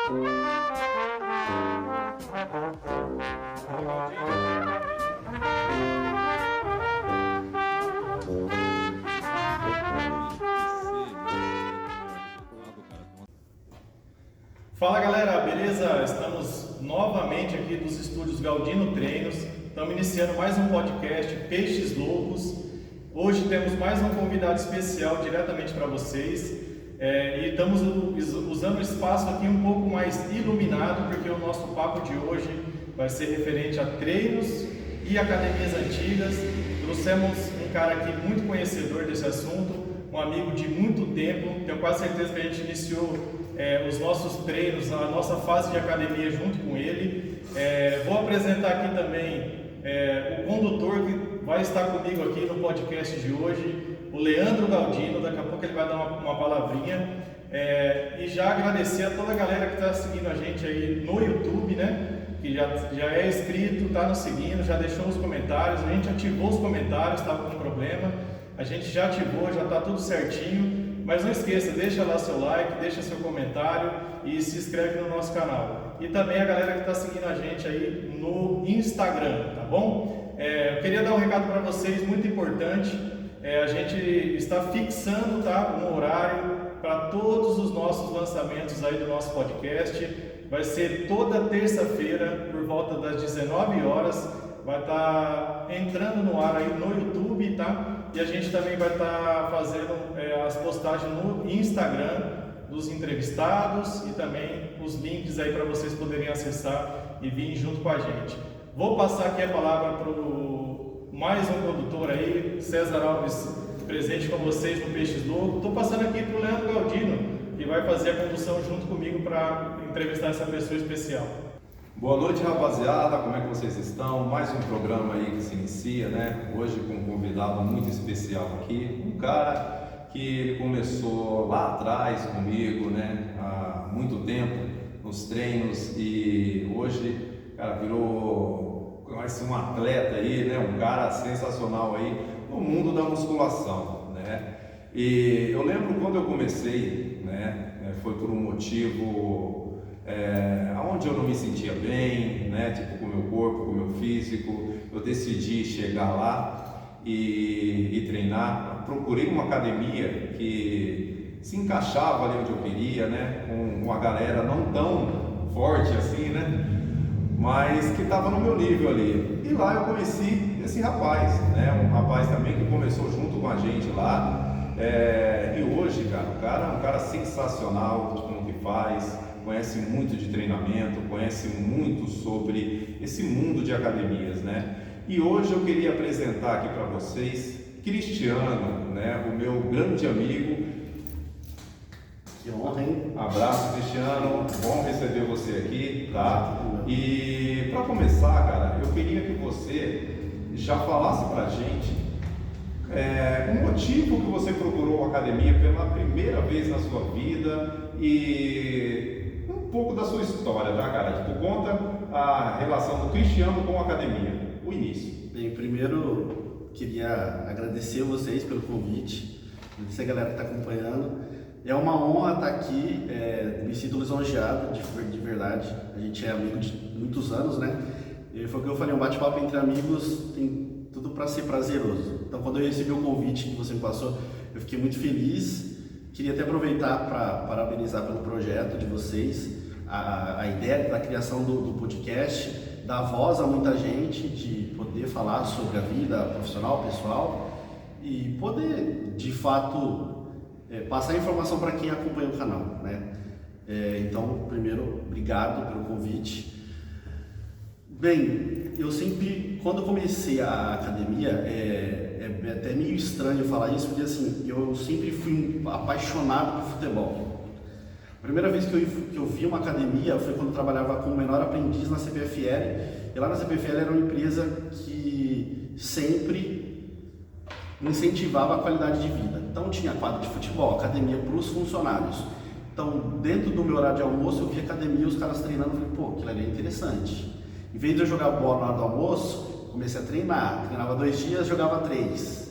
Fala galera, beleza? Estamos novamente aqui dos estúdios Galdino Treinos. Estamos iniciando mais um podcast Peixes Loucos. Hoje temos mais um convidado especial diretamente para vocês e estamos usando o espaço aqui um pouco mais iluminado, porque o nosso papo de hoje vai ser referente a treinos e academias antigas. Trouxemos um cara aqui muito conhecedor desse assunto, um amigo de muito tempo. Tenho quase certeza que a gente iniciou os nossos treinos, a nossa fase de academia junto com ele. Vou apresentar aqui também o condutor que vai estar comigo aqui no podcast de hoje, o Leandro Galdino. Daqui a pouco ele vai dar uma palavrinha. E já agradecer a toda a galera que está seguindo a gente aí no YouTube, né? Que já é inscrito, está nos seguindo, já deixou os comentários. A gente ativou os comentários, estava com problema. A gente já ativou, já está tudo certinho. Mas não esqueça, deixa lá seu like, deixa seu comentário e se inscreve no nosso canal. E também a galera que está seguindo a gente aí no Instagram, tá bom? Eu queria dar um recado para vocês muito importante. A gente está fixando, tá, um horário para todos os nossos lançamentos aí do nosso podcast. Vai ser toda terça-feira por volta das 19 horas. Vai estar entrando no ar aí no YouTube, tá? E a gente também vai estar fazendo as postagens no Instagram dos entrevistados e também os links aí para vocês poderem acessar e vir junto com a gente. Vou passar aqui a palavra para mais um condutor aí, César Alves, presente com vocês no Peixes Loucos. Estou passando aqui para o Leandro Galdino, que vai fazer a condução junto comigo para entrevistar essa pessoa especial. Boa noite, rapaziada, como é que vocês estão? Mais um programa aí que se inicia, né? Hoje com um convidado muito especial aqui, um cara que começou lá atrás comigo, né? Há muito tempo nos treinos e hoje, cara, virou quase um atleta aí, né? Um cara sensacional aí no mundo da musculação, né? E eu lembro quando eu comecei, né? Foi por um motivo onde eu não me sentia bem, né? Tipo, com o meu corpo, com o meu físico. Eu decidi chegar lá e treinar. Procurei uma academia que se encaixava ali onde eu queria, né? Com uma galera não tão forte assim, né? Mas que estava no meu nível ali. E lá eu conheci esse rapaz, né? Um rapaz também que começou junto com a gente lá. E hoje, cara, o cara é um cara sensacional no que faz. Conhece muito de treinamento, conhece muito sobre esse mundo de academias, né? E hoje eu queria apresentar aqui para vocês Cristiano, né? O meu grande amigo. Que honra, hein? Abraço, Cristiano. Bom receber você aqui, tá? E para começar, cara, eu queria que você já falasse pra gente o motivo que você procurou a academia pela primeira vez na sua vida e um pouco da sua história, tá, cara? Tipo, conta a relação do Cristiano com a academia, o início. Bem, primeiro queria agradecer vocês pelo convite, agradecer a galera que está acompanhando. É uma honra estar aqui, me sinto lisonjeado, de verdade. A gente é amigo de muitos anos, né? E foi o que eu falei, um bate-papo entre amigos tem tudo para ser prazeroso. Então, quando eu recebi o convite que você me passou, eu fiquei muito feliz. Queria até aproveitar para parabenizar pelo projeto de vocês, a ideia da criação do podcast, dar voz a muita gente, de poder falar sobre a vida profissional, pessoal e poder, de fato, passar informação para quem acompanha o canal, né? Então, primeiro, obrigado pelo convite. Bem, eu sempre, quando eu comecei a academia, é até meio estranho falar isso, porque assim, eu sempre fui apaixonado por futebol. A primeira vez que eu vi uma academia foi quando eu trabalhava como menor aprendiz na CPFL, e lá na CPFL era uma empresa que sempre incentivava a qualidade de vida. Então tinha quadro de futebol, academia para os funcionários. Então, dentro do meu horário de almoço, eu vi academia, os caras treinando, eu falei, pô, aquilo ali é interessante. Em vez de eu jogar bola na hora do almoço, comecei a treinar. Treinava 2 dias, jogava 3.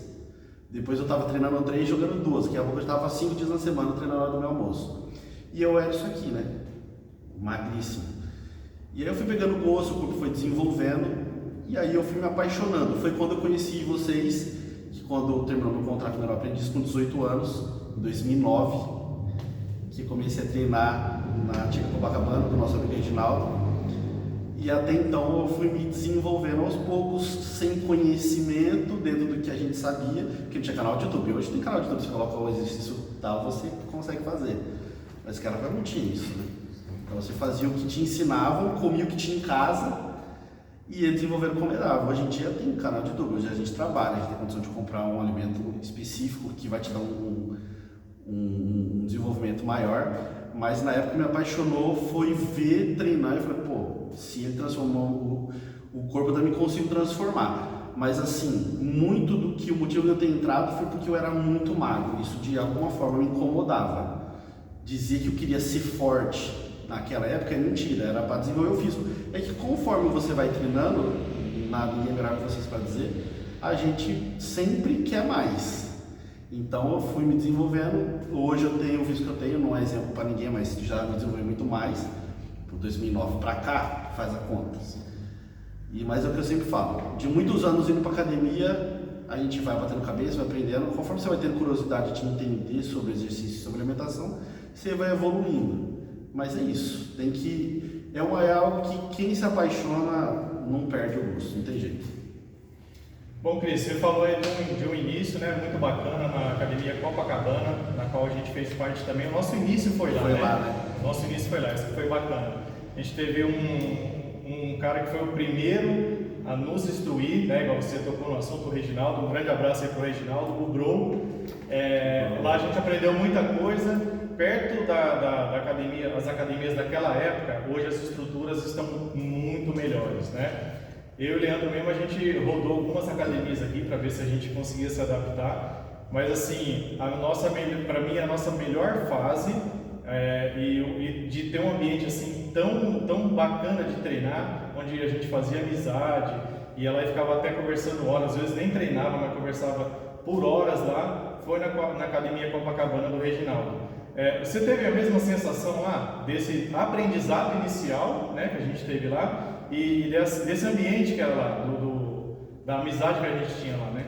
Depois eu estava treinando 3, jogando 2. Daqui a pouco eu estava 5 dias na semana treinando na hora do meu almoço. E eu era isso aqui, né? magríssimo. E aí eu fui pegando gosto, o corpo foi desenvolvendo, e aí eu fui me apaixonando. Foi quando eu conheci vocês, que quando eu terminou meu contrato no aprendiz com 18 anos, em 2009, que comecei a treinar na antiga Copacabana, do nosso amigo Reginaldo. E até então eu fui me desenvolvendo aos poucos, sem conhecimento, dentro do que a gente sabia, porque não tinha canal de YouTube. Hoje tem canal de YouTube, você coloca o exercício tal, você consegue fazer. Mas naquela época não tinha isso, né? Então você fazia o que te ensinavam, comia o que tinha em casa e ia desenvolvendo como dava. Hoje em dia tem canal de YouTube, hoje a gente trabalha, a gente tem condição de comprar um alimento específico que vai te dar um desenvolvimento maior. Mas na época que me apaixonou foi ver, treinar e falei, pô, se ele transformou o corpo, eu também consigo transformar. Mas assim, muito do que o motivo de eu ter entrado foi porque eu era muito magro. Isso de alguma forma me incomodava. Dizer que eu queria ser forte naquela época é mentira, era para desenvolver o físico. É que conforme você vai treinando, ninguém é melhor que vocês para dizer, a gente sempre quer mais. Então eu fui me desenvolvendo. Hoje eu tenho o físico que eu tenho, não é exemplo para ninguém, mas já me desenvolvi muito mais. Por 2009 para cá, faz a conta. Mas é o que eu sempre falo, de muitos anos indo para academia, a gente vai batendo cabeça, vai aprendendo. Conforme você vai tendo curiosidade de entender sobre exercício, sobre alimentação, você vai evoluindo. Mas é isso, é algo que quem se apaixona não perde o gosto, não tem jeito. Bom, Cris, você falou aí de um início, né, muito bacana na Academia Copacabana, na qual a gente fez parte também. O nosso início foi lá, né? O nosso início foi lá, isso foi bacana. A gente teve um cara que foi o primeiro a nos instruir, né, igual você tocou no assunto, o Reginaldo. Um grande abraço aí pro Reginaldo, o Bro. Lá a gente aprendeu muita coisa. Perto da academia, as academias daquela época, hoje as estruturas estão muito melhores, né? Eu e o Leandro mesmo, a gente rodou algumas academias aqui para ver se a gente conseguia se adaptar, mas assim, para mim a nossa melhor fase e de ter um ambiente assim tão bacana de treinar, onde a gente fazia amizade, ia lá e ficava até conversando horas, às vezes nem treinava, mas conversava por horas lá, foi na Academia Copacabana do Reginaldo. Você teve a mesma sensação lá, desse aprendizado inicial, né, que a gente teve lá, e desse ambiente que era lá, da amizade que a gente tinha lá, né?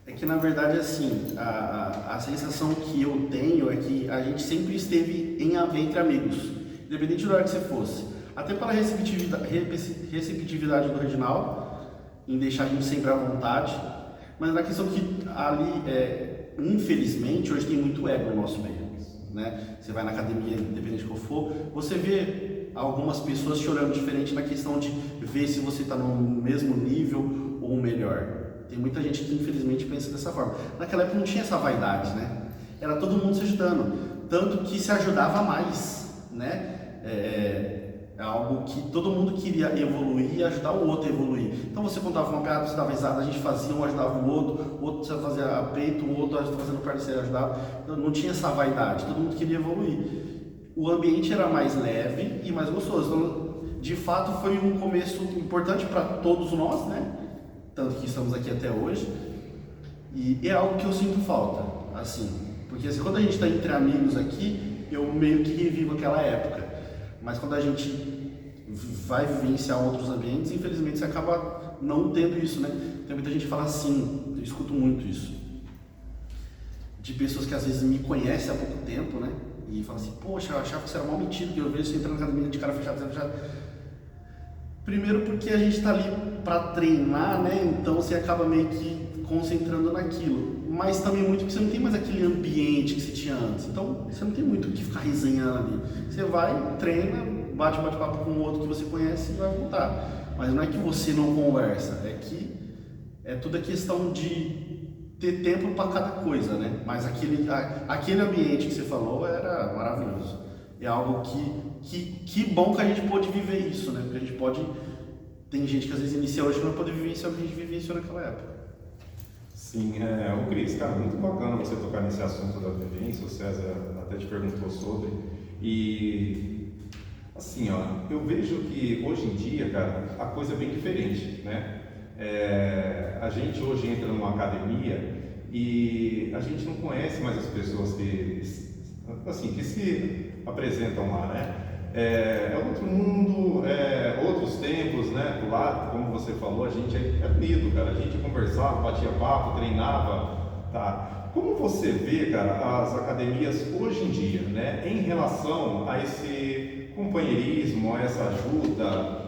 É que na verdade assim, a sensação que eu tenho é que a gente sempre esteve entre amigos, independente do lugar que você fosse. Até pela receptividade do Reginaldo, em deixar a gente sempre à vontade, mas na questão que ali, infelizmente, hoje tem muito ego no nosso meio, né? Você vai na academia, independente de qual for, você vê algumas pessoas te olhando diferente na questão de ver se você está no mesmo nível ou melhor. Tem muita gente que infelizmente pensa dessa forma. Naquela época não tinha essa vaidade, né? Era todo mundo se ajudando, tanto que se ajudava mais, né? É algo que todo mundo queria evoluir e ajudar o outro a evoluir. Então você contava uma piada, você dava risada, a gente fazia, um ajudava o outro você fazia peito, o outro fazendo perna, você ajudava. Então não tinha essa vaidade, todo mundo queria evoluir. O ambiente era mais leve e mais gostoso. Então, de fato, foi um começo importante para todos nós, né? Tanto que estamos aqui até hoje. E é algo que eu sinto falta, assim. Porque assim, quando a gente está entre amigos aqui, eu meio que revivo aquela época. Mas quando a gente vai vivenciar outros ambientes, infelizmente você acaba não tendo isso, né? Tem muita gente que fala assim, eu escuto muito isso. De pessoas que às vezes me conhecem há pouco tempo, né? E fala assim, poxa, eu achava que você era mal metido, que eu vejo você entrando na academia de cara fechado. Primeiro porque a gente está ali para treinar, né? Então você acaba meio que concentrando naquilo. Mas também muito porque você não tem mais aquele ambiente que você tinha antes. Então você não tem muito o que ficar resenhando ali. Você vai, treina, bate papo com o outro que você conhece e vai voltar. Mas não é que você não conversa, é que é tudo a questão de ter tempo para cada coisa, né? Mas aquele ambiente que você falou era maravilhoso. É algo que bom que a gente pôde viver isso, né? Porque a gente pode... Tem gente que às vezes inicia hoje e não vai poder vivenciar o que a gente vivenciou naquela época. Sim, o Cris, cara, muito bacana você tocar nesse assunto da vivência, o César até te perguntou sobre. E, assim, eu vejo que hoje em dia, cara, a coisa é bem diferente, né? A gente hoje entra numa academia e a gente não conhece mais as pessoas que se apresentam lá, né? É outro mundo, outros tempos, né? Lá, como você falou, a gente é unido, cara. A gente conversava, batia papo, treinava, tá? Como você vê, cara, as academias hoje em dia, né? Em relação a esse companheirismo, a essa ajuda,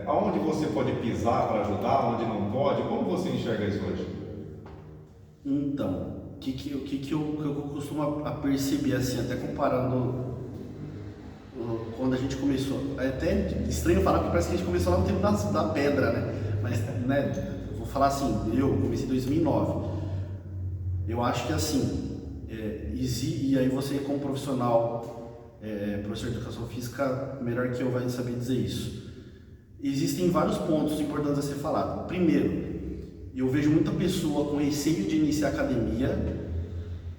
aonde você pode pisar para ajudar, onde não pode, como você enxerga isso hoje? Então, o que eu costumo a perceber, assim, até comparando quando a gente começou, é até estranho falar porque parece que a gente começou lá no tempo da pedra, né? Mas, né, eu vou falar assim, eu comecei em 2009. Eu acho que assim, e aí você como profissional, professor de educação física, melhor que eu vai saber dizer isso. Existem vários pontos importantes a ser falado. Primeiro, eu vejo muita pessoa com receio de iniciar a academia,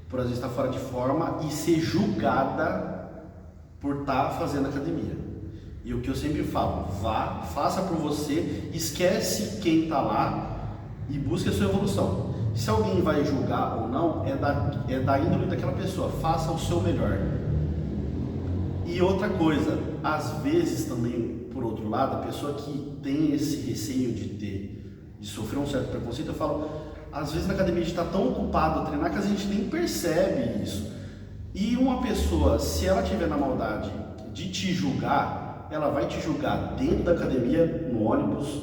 por às vezes estar fora de forma e ser julgada por estar fazendo academia. E o que eu sempre falo, vá, faça por você, esquece quem está lá e busque a sua evolução. Se alguém vai julgar ou não, é da índole daquela pessoa, faça o seu melhor. E outra coisa, às vezes também, por outro lado, a pessoa que tem esse receio de sofrer um certo preconceito, eu falo, às vezes na academia a gente está tão ocupado a treinar que a gente nem percebe isso. E uma pessoa, se ela tiver na maldade de te julgar, ela vai te julgar dentro da academia, no ônibus,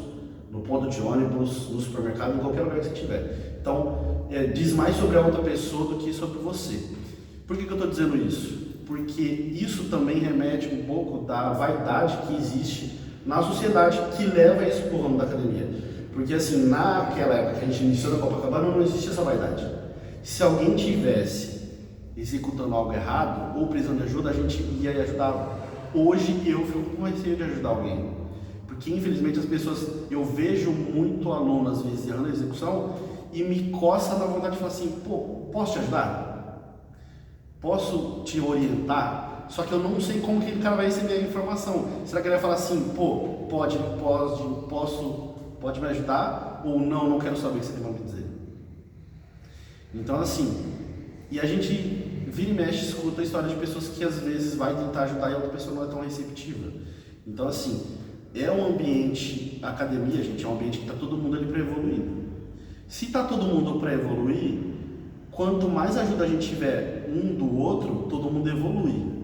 no ponto de ônibus, no supermercado, em qualquer lugar que você estiver. Então, diz mais sobre a outra pessoa do que sobre você. Por que eu estou dizendo isso? Porque isso também remete um pouco da vaidade que existe na sociedade que leva a esse ramo da academia. Porque assim, naquela época que a gente iniciou na Copacabana, não existia essa vaidade. Se alguém tivesse executando algo errado ou precisando de ajuda, a gente ia ajudá-lo. Hoje eu fico com receio de ajudar alguém, porque infelizmente as pessoas, eu vejo muito aluno às vezes errando a execução e me coça da vontade de falar assim, pô, posso te ajudar? Posso te orientar? Só que eu não sei como que o cara vai receber a informação. Será que ele vai falar assim, pô, pode me ajudar? Ou não quero saber o que você tem para me dizer. Então assim, e a gente vira e mexe, escuta a história de pessoas que às vezes vai tentar ajudar e a outra pessoa não é tão receptiva. Então assim, é um ambiente, a academia, gente, é um ambiente que está todo mundo ali para evoluir. Se está todo mundo para evoluir, quanto mais ajuda a gente tiver um do outro, todo mundo evolui.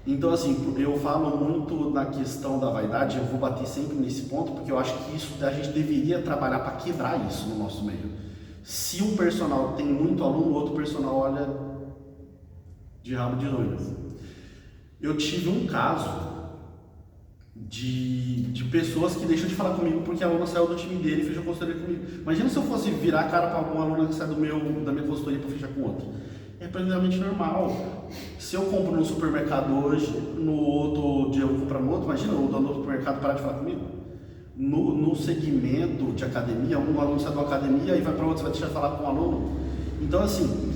Então assim, eu falo muito na questão da vaidade, eu vou bater sempre nesse ponto, porque eu acho que isso a gente deveria trabalhar para quebrar isso no nosso meio. Se um personal tem muito aluno, o outro personal olha de rabo de olhos. Eu tive um caso de pessoas que deixam de falar comigo porque a aluna saiu do time dele e fechou consultoria comigo. Imagina se eu fosse virar a cara para alguma aluna que sai da minha consultoria para fechar com outra. É plenamente normal. Se eu compro no supermercado hoje, no outro dia eu vou comprar no outro, imagina o dono do supermercado parar de falar comigo. No segmento de academia, um aluno sai da academia e vai para outro, você vai deixar de falar com um aluno. Então assim,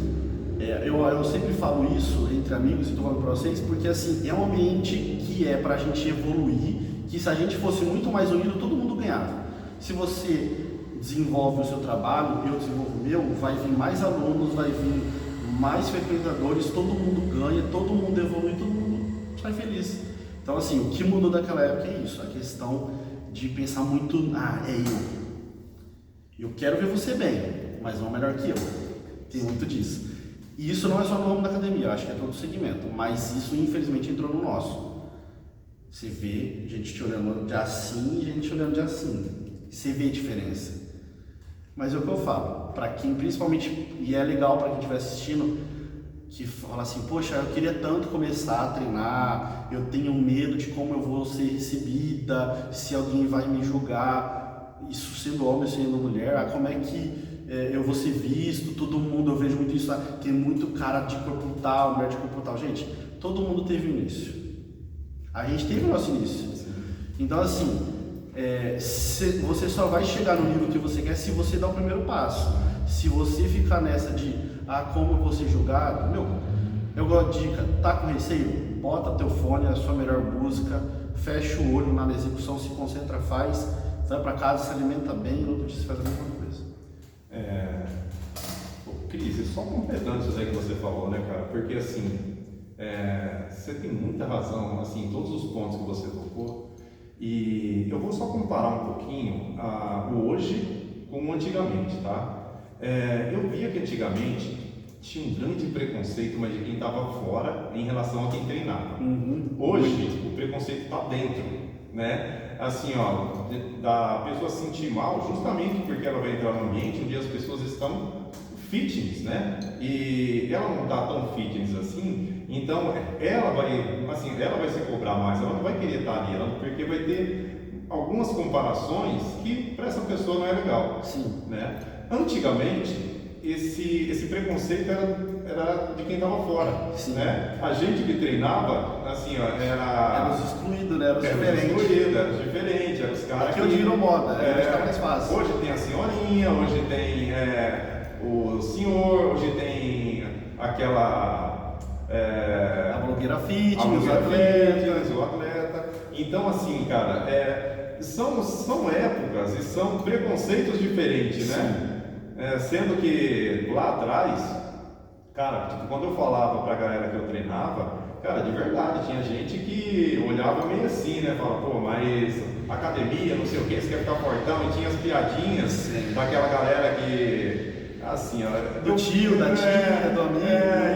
eu sempre falo isso entre amigos e estou falando para vocês, porque assim, é um ambiente que é para a gente evoluir, que se a gente fosse muito mais unido, todo mundo ganhava. Se você desenvolve o seu trabalho, eu desenvolvo o meu, vai vir mais alunos, vai vir mais frequentadores, todo mundo ganha, todo mundo evolui, todo mundo sai feliz. Então assim, o que mudou daquela época é isso, a questão de pensar muito, eu quero ver você bem, mas não melhor que eu, tem muito disso. E isso não é só no ramo da academia, eu acho que é todo segmento, mas isso infelizmente entrou no nosso. Você vê gente te olhando de assim e gente te olhando de assim, você vê a diferença. Mas é o que eu falo, para quem principalmente, e é legal para quem estiver assistindo, que fala assim, poxa, eu queria tanto começar a treinar, eu tenho medo de como eu vou ser recebida, se alguém vai me julgar, isso sendo homem, sendo mulher, como é que eu vou ser visto, todo mundo, eu vejo muito isso, tem muito cara de corpo tal, mulher de corpo tal, gente, todo mundo teve o início, a gente teve o nosso início, então assim, você só vai chegar no nível que você quer se você dar o primeiro passo. Se você ficar nessa de como eu vou ser julgado, eu gosto de dica, tá com receio? Bota teu fone, a sua melhor música, fecha o olho na execução, se concentra, faz, vai para casa, se alimenta bem, no outro dia você faz a mesma coisa. Cris, só completando isso aí que você falou, né, cara? Porque assim, Você tem muita razão, assim, em todos os pontos que você tocou. E eu vou só comparar um pouquinho o hoje com o antigamente, tá? Eu via que antigamente tinha um grande preconceito, mas de quem estava fora em relação a quem treinava. Hoje, o preconceito está dentro, né? Assim, ó, da pessoa se sentir mal justamente porque ela vai entrar num ambiente onde as pessoas estão fitness, né? E ela não está tão fitness assim, então ela vai se cobrar mais, ela não vai querer estar ali, porque vai ter algumas comparações que para essa pessoa não é legal. Sim. Né? Antigamente, esse preconceito era de quem estava fora. Sim. Né? A gente que treinava, assim, ó, Era os excluídos, né? Era os diferentes. Era os diferentes, eram os caras que hoje virou moda, hoje tá mais fácil. Hoje tem a senhorinha, hoje tem o senhor, hoje tem aquela... a blogueira fitness, o atleta. Então, assim, cara, são épocas e são preconceitos diferentes, né? Sendo que lá atrás, cara, tipo, quando eu falava pra galera que eu treinava, cara, de verdade, tinha gente que olhava meio assim, né? Falava, pô, mas academia, não sei o que, você quer ficar fortão, e tinha as piadinhas daquela galera que, assim, ó, do tio, da tia, do amigo.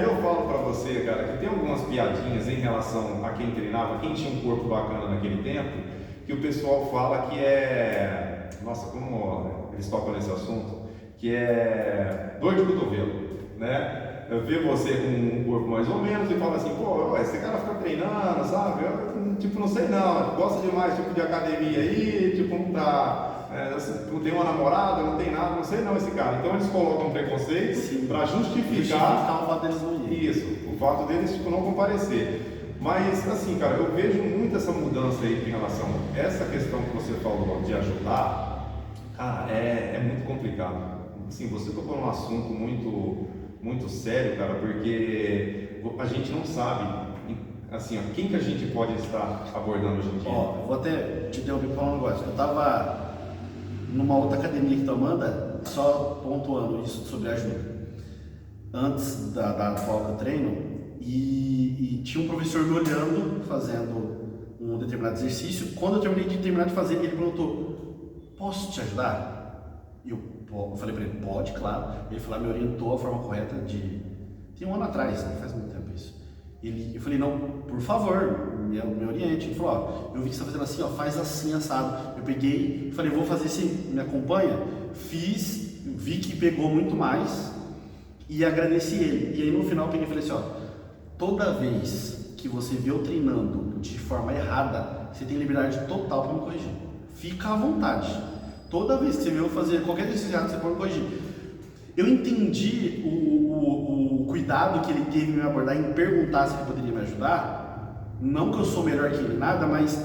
Eu falo pra você, cara, que tem algumas piadinhas em relação a quem treinava, quem tinha um corpo bacana naquele tempo, que o pessoal fala que nossa, como eles tocam nesse assunto, que é dor de cotovelo, né? Eu vejo você com um corpo mais ou menos e fala assim, pô, esse cara fica treinando, sabe? Eu, tipo, não sei não, gosta demais tipo de academia aí, tipo, tem uma namorada, não tem nada, não sei não esse cara. Então eles colocam preconceito para justificar o fato deles não ir. Isso, o fato deles tipo, não comparecer. Mas assim, cara, eu vejo muito essa mudança aí em relação a essa questão que você falou de ajudar, cara, é muito complicado. Assim, você tocou num assunto muito sério, cara, porque a gente não sabe, assim, ó, quem que a gente pode estar abordando hoje em dia. Eu vou até te interromper para um negócio. Eu estava numa outra academia aqui da Amanda, só pontuando isso sobre ajuda. Antes da atual que eu treino, e tinha um professor me olhando, fazendo um determinado exercício. Quando eu terminei de terminar de fazer, ele perguntou, posso te ajudar? Eu falei para ele, pode, claro. Ele falou, me orientou a forma correta tem um ano atrás, não faz muito tempo isso. Eu falei, não, por favor, me oriente. Ele falou, eu vi que você está fazendo assim, faz assim, assado. Eu peguei, falei, vou fazer assim, me acompanha? Fiz, vi que pegou muito mais e agradeci ele. E aí no final eu peguei e falei assim, toda vez que você vê eu treinando de forma errada, você tem liberdade total para me corrigir. Fica à vontade. Toda vez que você vê eu fazer qualquer exercício errado, você pode corrigir. Eu entendi o cuidado que ele teve em me abordar, em perguntar se ele poderia me ajudar. Não que eu sou melhor que ele, nada, mas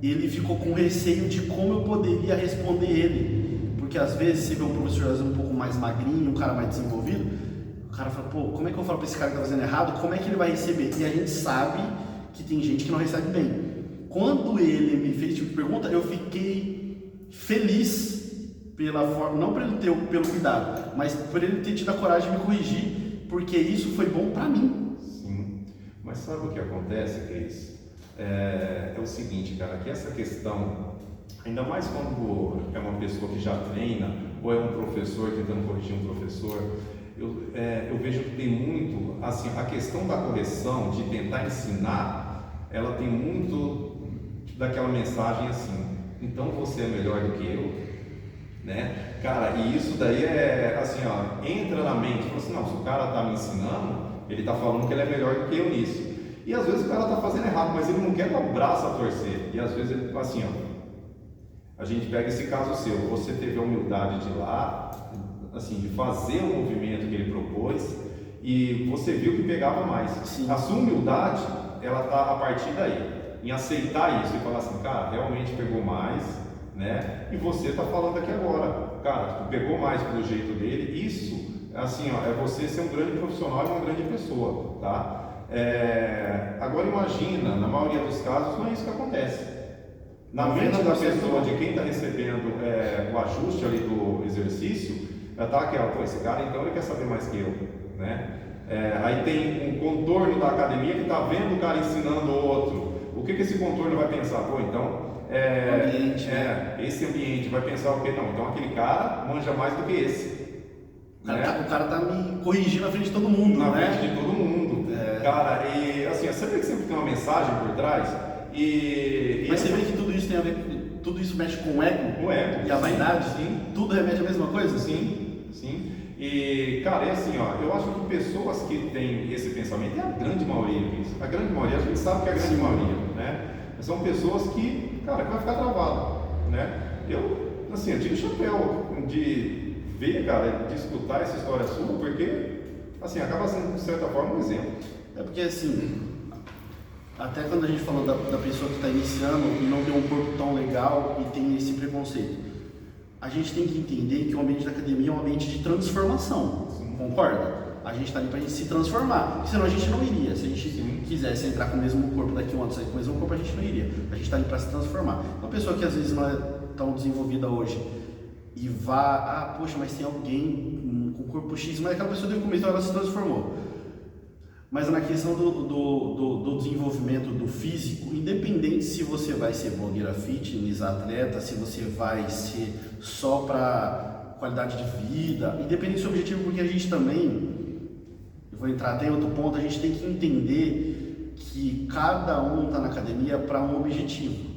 ele ficou com receio de como eu poderia responder ele. Porque às vezes você vê um professor um pouco mais magrinho, um cara mais desenvolvido, o cara fala, pô, como é que eu falo para esse cara que tá fazendo errado? Como é que ele vai receber? E a gente sabe que tem gente que não recebe bem. Quando ele me fez tipo de pergunta, eu fiquei feliz pela forma, não pelo cuidado, mas por ele ter tido a coragem de me corrigir, porque isso foi bom para mim. Sim, mas sabe o que acontece, Cris? É o seguinte, cara, que essa questão, ainda mais quando é uma pessoa que já treina, ou é um professor tentando corrigir um professor, eu vejo que tem muito, assim, a questão da correção, de tentar ensinar, ela tem muito daquela mensagem assim, então você é melhor do que eu, né? Cara, e isso daí assim, entra na mente, fala assim, não, se o cara tá me ensinando, ele tá falando que ele é melhor do que eu nisso. E às vezes o cara tá fazendo errado, mas ele não quer dar o braço a torcer. E às vezes, assim, a gente pega esse caso seu, você teve a humildade de ir lá, assim, de fazer o movimento que ele propôs, e você viu que pegava mais. Sim. A sua humildade, ela tá a partir daí, em aceitar isso e falar assim, cara, realmente pegou mais, né? E você está falando aqui agora, cara, tu pegou mais pelo jeito dele. Isso, assim, é você ser um grande profissional e uma grande pessoa, tá? Agora imagina, na maioria dos casos não é isso que acontece. Na mente da pessoa, de quem está recebendo o ajuste ali do exercício, já tá aquela, pô, esse cara então ele quer saber mais que eu, né? Aí tem um contorno da academia que está vendo o cara ensinando o outro. O que esse contorno vai pensar? Pô, então, ambiente, esse ambiente vai pensar o quê? Não, então aquele cara manja mais do que esse. O cara tá me corrigindo na frente de todo mundo, na né? frente de todo mundo. Cara, e assim, você vê que sempre tem uma mensagem por trás. Mas você vê que tudo isso tem a ver com. Tudo isso mexe com o ego? O ego. E a vaidade? Sim. Tudo remete à mesma coisa? Sim. E, cara, é assim, ó, eu acho que pessoas que têm esse pensamento, é a grande maioria disso. A grande maioria, a gente sabe que é a grande maioria, né? São pessoas que, cara, que vai ficar travado, né? Eu tiro o chapéu de ver, cara, de escutar essa história sua, porque, assim, acaba sendo, de certa forma, um exemplo. É porque, assim, até quando a gente falou da pessoa que está iniciando e não tem um corpo tão legal e tem esse preconceito, a gente tem que entender que o ambiente da academia é um ambiente de transformação. Sim. Concorda? A gente está ali para a gente se transformar, senão a gente não iria. Se a gente quisesse entrar com o mesmo corpo daqui a um ano, sair com o mesmo corpo, a gente não iria. A gente está ali para se transformar. Uma pessoa que às vezes não é tão desenvolvida hoje e vá, poxa, mas tem alguém com corpo X, mas aquela pessoa desde o começo ela se transformou. Mas na questão do desenvolvimento do físico, independente se você vai ser blogueira fitness, atleta, se você vai ser só para qualidade de vida, independente do seu objetivo, porque a gente também, eu vou entrar até em outro ponto, a gente tem que entender que cada um está na academia para um objetivo.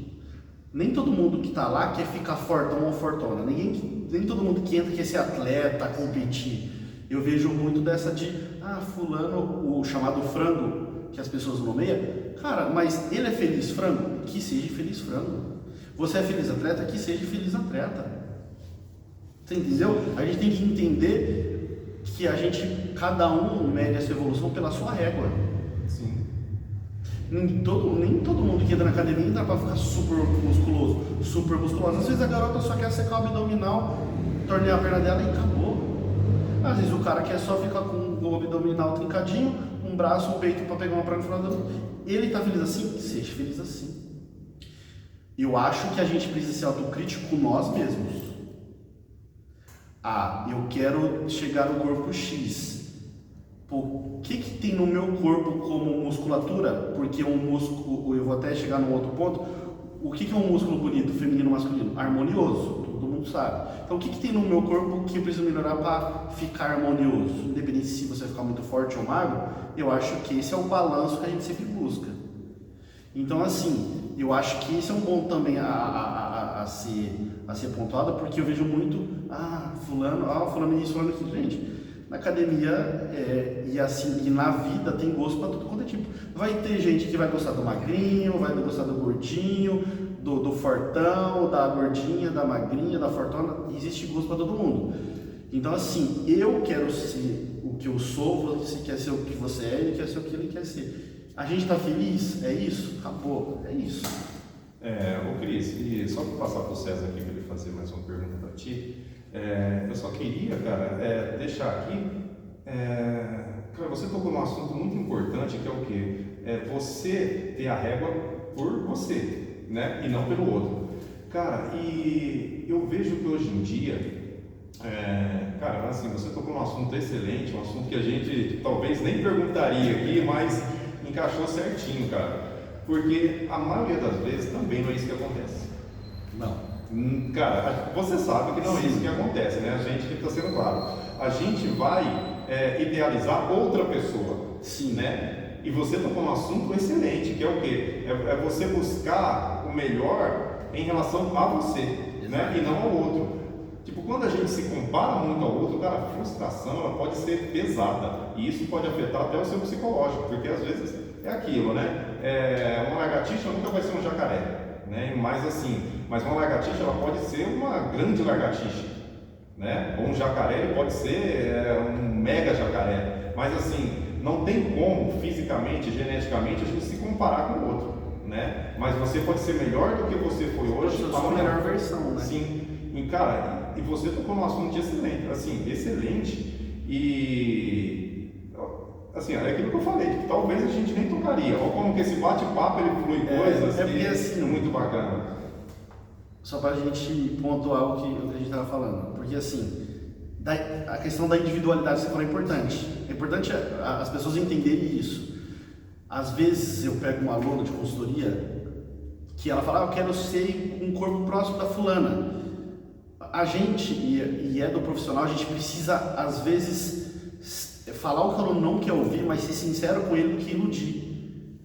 Nem todo mundo que está lá quer ficar fortão ou fortona, nem todo mundo que entra quer ser atleta, competir. Eu vejo muito dessa de, fulano, o chamado frango, que as pessoas nomeiam, cara, mas ele é feliz frango? Que seja feliz frango. Você é feliz atleta? Que seja feliz atleta. Você entendeu? A gente tem que entender que cada um mede a sua evolução pela sua régua. Sim. Nem todo mundo que entra na academia entra para ficar super musculoso. Às vezes a garota só quer secar o abdominal, tornear a perna dela e acabou. Às vezes o cara quer só ficar com o abdominal trincadinho, um braço, um peito para pegar uma perna no final do... Ele está feliz assim? Seja feliz assim. Eu acho que a gente precisa ser autocrítico com nós mesmos. Eu quero chegar no corpo X. Pô, o que tem no meu corpo como musculatura? Porque um músculo, eu vou até chegar num outro ponto. O que é um músculo bonito, feminino ou masculino? Harmonioso, todo mundo sabe. Então o que tem no meu corpo que eu preciso melhorar para ficar harmonioso? Independente se você ficar muito forte ou magro, eu acho que esse é o balanço que a gente sempre busca. Então assim, eu acho que esse é um ponto também a ser pontuado, porque eu vejo muito, fulano isso, fulano aquilo. Gente, na academia e na vida tem gosto para tudo quanto é tipo. Vai ter gente que vai gostar do magrinho, vai gostar do gordinho, do fortão, da gordinha, da magrinha, da fortuna. Existe gosto para todo mundo. Então assim, eu quero ser o que eu sou, você quer ser o que você é, ele quer ser o que ele quer ser. A gente está feliz? É isso? Acabou, é isso. Ô Cris, e só para passar para o César aqui para ele fazer mais uma pergunta para ti, eu só queria, cara, deixar aqui, cara, você tocou num assunto muito importante, que é o quê? Você ter a régua por você, né, e não pelo outro. Cara, e eu vejo que hoje em dia, cara, assim, você tocou num assunto excelente, um assunto que a gente talvez nem perguntaria aqui, mas encaixou certinho, cara. Porque a maioria das vezes também não é isso que acontece. Não. Cara, você sabe que não é isso que acontece, né? A gente que está sendo claro. A gente vai idealizar outra pessoa. Sim. Né? E você tocou num assunto excelente, que é o quê? É você buscar o melhor em relação a você, né? E não ao outro. Tipo, quando a gente se compara muito ao outro, cara, a frustração ela pode ser pesada. E isso pode afetar até o seu psicológico, porque às vezes é aquilo, né? Uma lagartixa nunca vai ser um jacaré, né? Mas uma lagartixa ela pode ser uma grande lagartixa, né? Ou um jacaré ele pode ser um mega jacaré. Mas assim, não tem como fisicamente, geneticamente a gente se comparar com o outro, né? Mas você pode ser melhor do que você foi hoje. Eu sou a melhor versão, né? Sim. E cara, e você tocou num assunto excelente, assim, excelente. E assim, é aquilo que eu falei, que talvez a gente nem tocaria. Olha como que esse bate-papo ele flui coisas porque, assim, muito bacana. Só para a gente pontuar o que a gente estava falando, porque assim, A questão da individualidade que você falou é importante. É importante as pessoas entenderem isso. Às vezes eu pego um aluno de consultoria que ela fala, eu quero ser um corpo próximo da fulana. A gente, e é do profissional, a gente precisa, às vezes, falar o que o aluno não quer ouvir, mas ser sincero com ele do que iludir.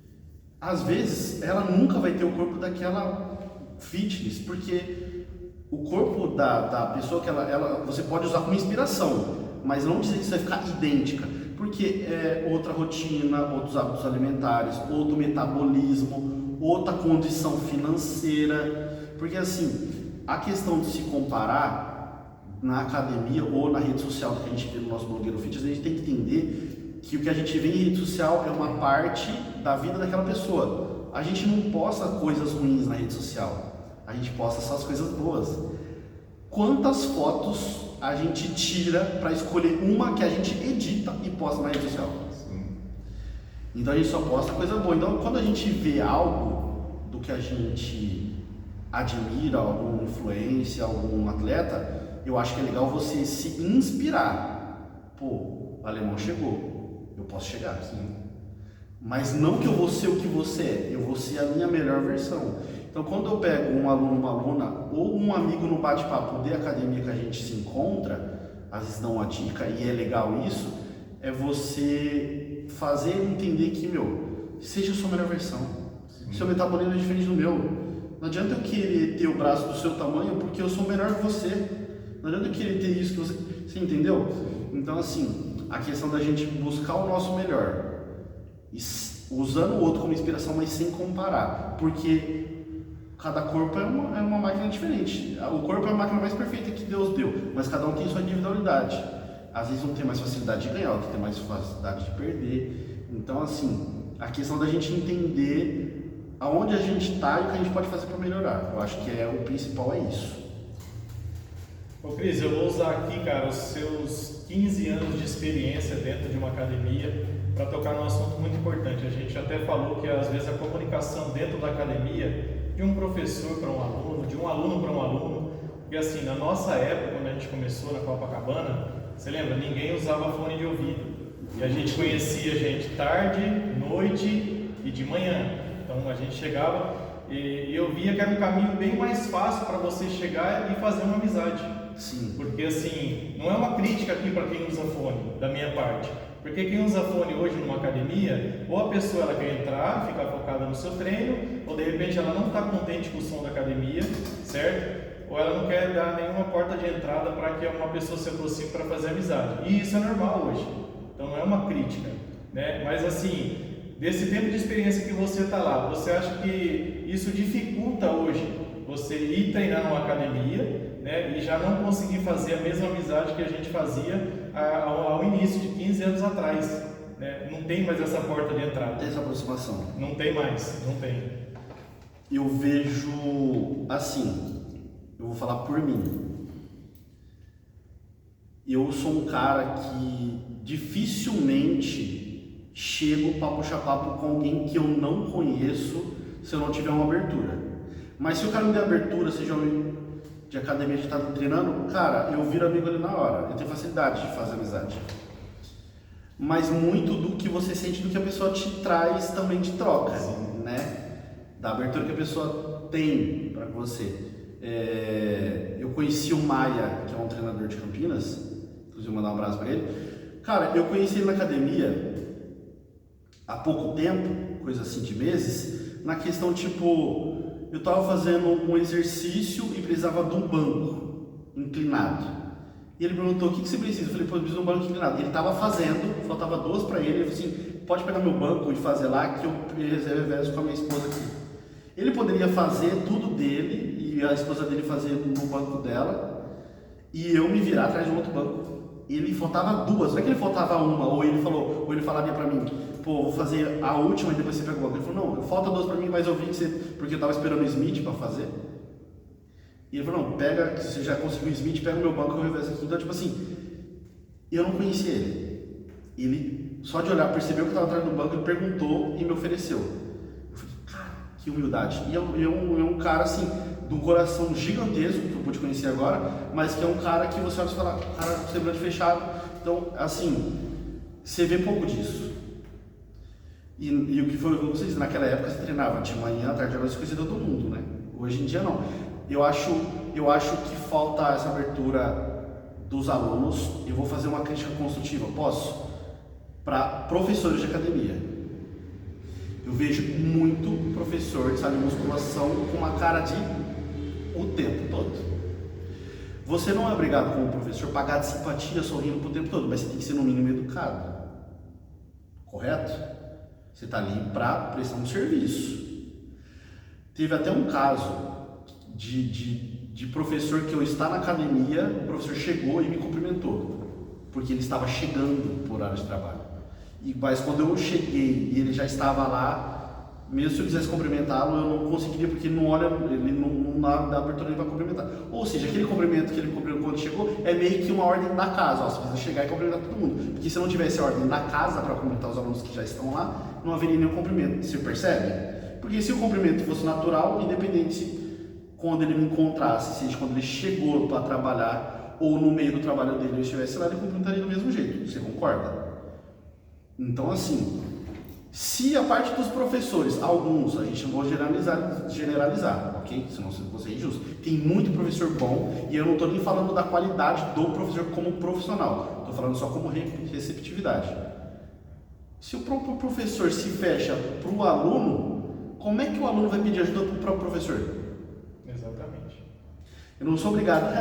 Às vezes, ela nunca vai ter o corpo daquela fitness, porque o corpo da pessoa que você pode usar como inspiração, mas não dizer que isso vai ficar idêntica, porque é outra rotina, outros hábitos alimentares, outro metabolismo, outra condição financeira, porque assim, a questão de se comparar na academia ou na rede social que a gente vê no nosso blogueiro fitness, a gente tem que entender que o que a gente vê em rede social é uma parte da vida daquela pessoa. A gente não posta coisas ruins na rede social, a gente posta só as coisas boas. Quantas fotos a gente tira para escolher uma que a gente edita e posta na rede social? Sim. Então a gente só posta coisa boa. Então quando a gente vê algo do que a gente admira, alguma influência, algum atleta, eu acho que é legal você se inspirar. Pô, o alemão chegou, eu posso chegar. Sim. Mas não que eu vou ser o que você é, eu vou ser a minha melhor versão. Então quando eu pego um aluno, uma aluna, ou um amigo no bate-papo de academia que a gente se encontra, às vezes dá uma dica, e é legal isso, é você fazer entender que, seja a sua melhor versão. Sim. Seu metabolismo é diferente do meu. Não adianta eu querer ter o braço do seu tamanho porque eu sou melhor que você. Não adianta eu querer ter isso que você... Você entendeu? Então, assim, a questão da gente buscar o nosso melhor, usando o outro como inspiração, mas sem comparar. Porque cada corpo é uma máquina diferente. O corpo é a máquina mais perfeita que Deus deu, mas cada um tem sua individualidade. Às vezes um tem mais facilidade de ganhar, outro tem mais facilidade de perder. Então, assim, a questão da gente entender aonde a gente está e o que a gente pode fazer para melhorar. Eu acho que o principal é isso. Ô Cris, eu vou usar aqui, cara, os seus 15 anos de experiência dentro de uma academia para tocar num assunto muito importante. A gente até falou que às vezes a comunicação dentro da academia, de um professor para um aluno, de um aluno para um aluno, porque assim, na nossa época, quando a gente começou na Copacabana, você lembra? Ninguém usava fone de ouvido. E a gente conhecia gente tarde, noite e de manhã. Então a gente chegava e eu via que era um caminho bem mais fácil para você chegar e fazer uma amizade. Sim. Porque assim, não é uma crítica aqui para quem usa fone, da minha parte. Porque quem usa fone hoje numa academia, ou a pessoa ela quer entrar, ficar focada no seu treino, ou de repente ela não está contente com o som da academia, certo? Ou ela não quer dar nenhuma porta de entrada para que uma pessoa se aproxime para fazer amizade. E isso é normal hoje. Então não é uma crítica, né? Mas assim, desse tempo de experiência que você está lá, você acha que isso dificulta hoje você ir treinar numa academia, né, e já não conseguir fazer a mesma amizade que a gente fazia ao início de 15 anos atrás, né? Não tem mais essa porta de entrada. Essa aproximação. Não tem mais, não tem. Eu vejo assim, eu vou falar por mim. Eu sou um cara que dificilmente chego para puxar papo com alguém que eu não conheço se eu não tiver uma abertura. Mas se o cara me der abertura, seja de academia que está treinando, cara, eu viro amigo ali na hora. Eu tenho facilidade de fazer amizade. Mas muito do que você sente, do que a pessoa te traz, também te troca, né? Da abertura que a pessoa tem para você. Eu conheci o Maia, que é um treinador de Campinas, inclusive mandar um abraço para ele. Cara, eu conheci ele na academia há pouco tempo, coisa assim de meses, na questão tipo, eu estava fazendo um exercício e precisava de um banco inclinado. E ele perguntou, o que você precisa? Eu falei, pô, eu preciso de um banco inclinado. Ele estava fazendo, faltava 2 para ele, ele falou assim, pode pegar meu banco e fazer lá que eu reservo com a minha esposa aqui. Ele poderia fazer tudo dele e a esposa dele fazer no banco dela e eu me virar atrás de um outro banco. Ele faltava 2, não é que ele faltava uma, ou ele falaria pra mim, pô, vou fazer a última e depois você pega o banco. Ele falou, não, falta 2 pra mim, mas eu vi que você, porque eu tava esperando o Smith pra fazer. E ele falou, não, pega, se você já conseguiu o Smith, pega o meu banco que eu revezo aqui. Então, tipo assim, eu não conhecia ele. Ele, só de olhar, percebeu que eu tava atrás do banco, ele perguntou e me ofereceu. Eu falei, cara, Que humildade. E é um cara assim, de um coração gigantesco, que eu pude conhecer agora, mas que é um cara que você olha e fala, cara, semblante fechado. Então, assim, você vê pouco disso. E o que foi vocês, naquela época você treinava de manhã, à tarde, à noite, você conhecia todo mundo, né? Hoje em dia não. Eu acho que falta essa abertura dos alunos. Eu vou fazer uma crítica construtiva, posso? Para professores de academia. Eu vejo muito professor de sala de musculação com uma cara de o tempo todo. Você não é obrigado como professor a pagar de simpatia sorrindo o tempo todo, mas você tem que ser no mínimo educado. Correto? Você está ali para prestar um serviço. Teve até um caso de professor que eu estava na academia, o professor chegou e me cumprimentou, porque ele estava chegando por hora de trabalho. Mas quando eu cheguei e ele já estava lá, mesmo se eu quisesse cumprimentá-lo, eu não conseguiria, porque ele não dá abertura para cumprimentar. Ou seja, aquele cumprimento que ele cumprimentou quando chegou é meio que uma ordem da casa, ó, você precisa chegar e cumprimentar todo mundo. Porque se não tivesse a ordem da casa para cumprimentar os alunos que já estão lá, não haveria nenhum cumprimento. Você percebe? Porque se o cumprimento fosse natural, independente quando ele me encontrasse, seja quando ele chegou para trabalhar ou no meio do trabalho dele eu estivesse lá, ele cumprimentaria do mesmo jeito. Você concorda? Então, assim, se a parte dos professores, alguns, a gente não pode generalizar, ok? Senão você é injusto. Tem muito professor bom e eu não estou nem falando da qualidade do professor como profissional, estou falando só como receptividade. Se o próprio professor se fecha para o aluno, como é que o aluno vai pedir ajuda para o próprio professor? Exatamente. Eu não sou obrigado,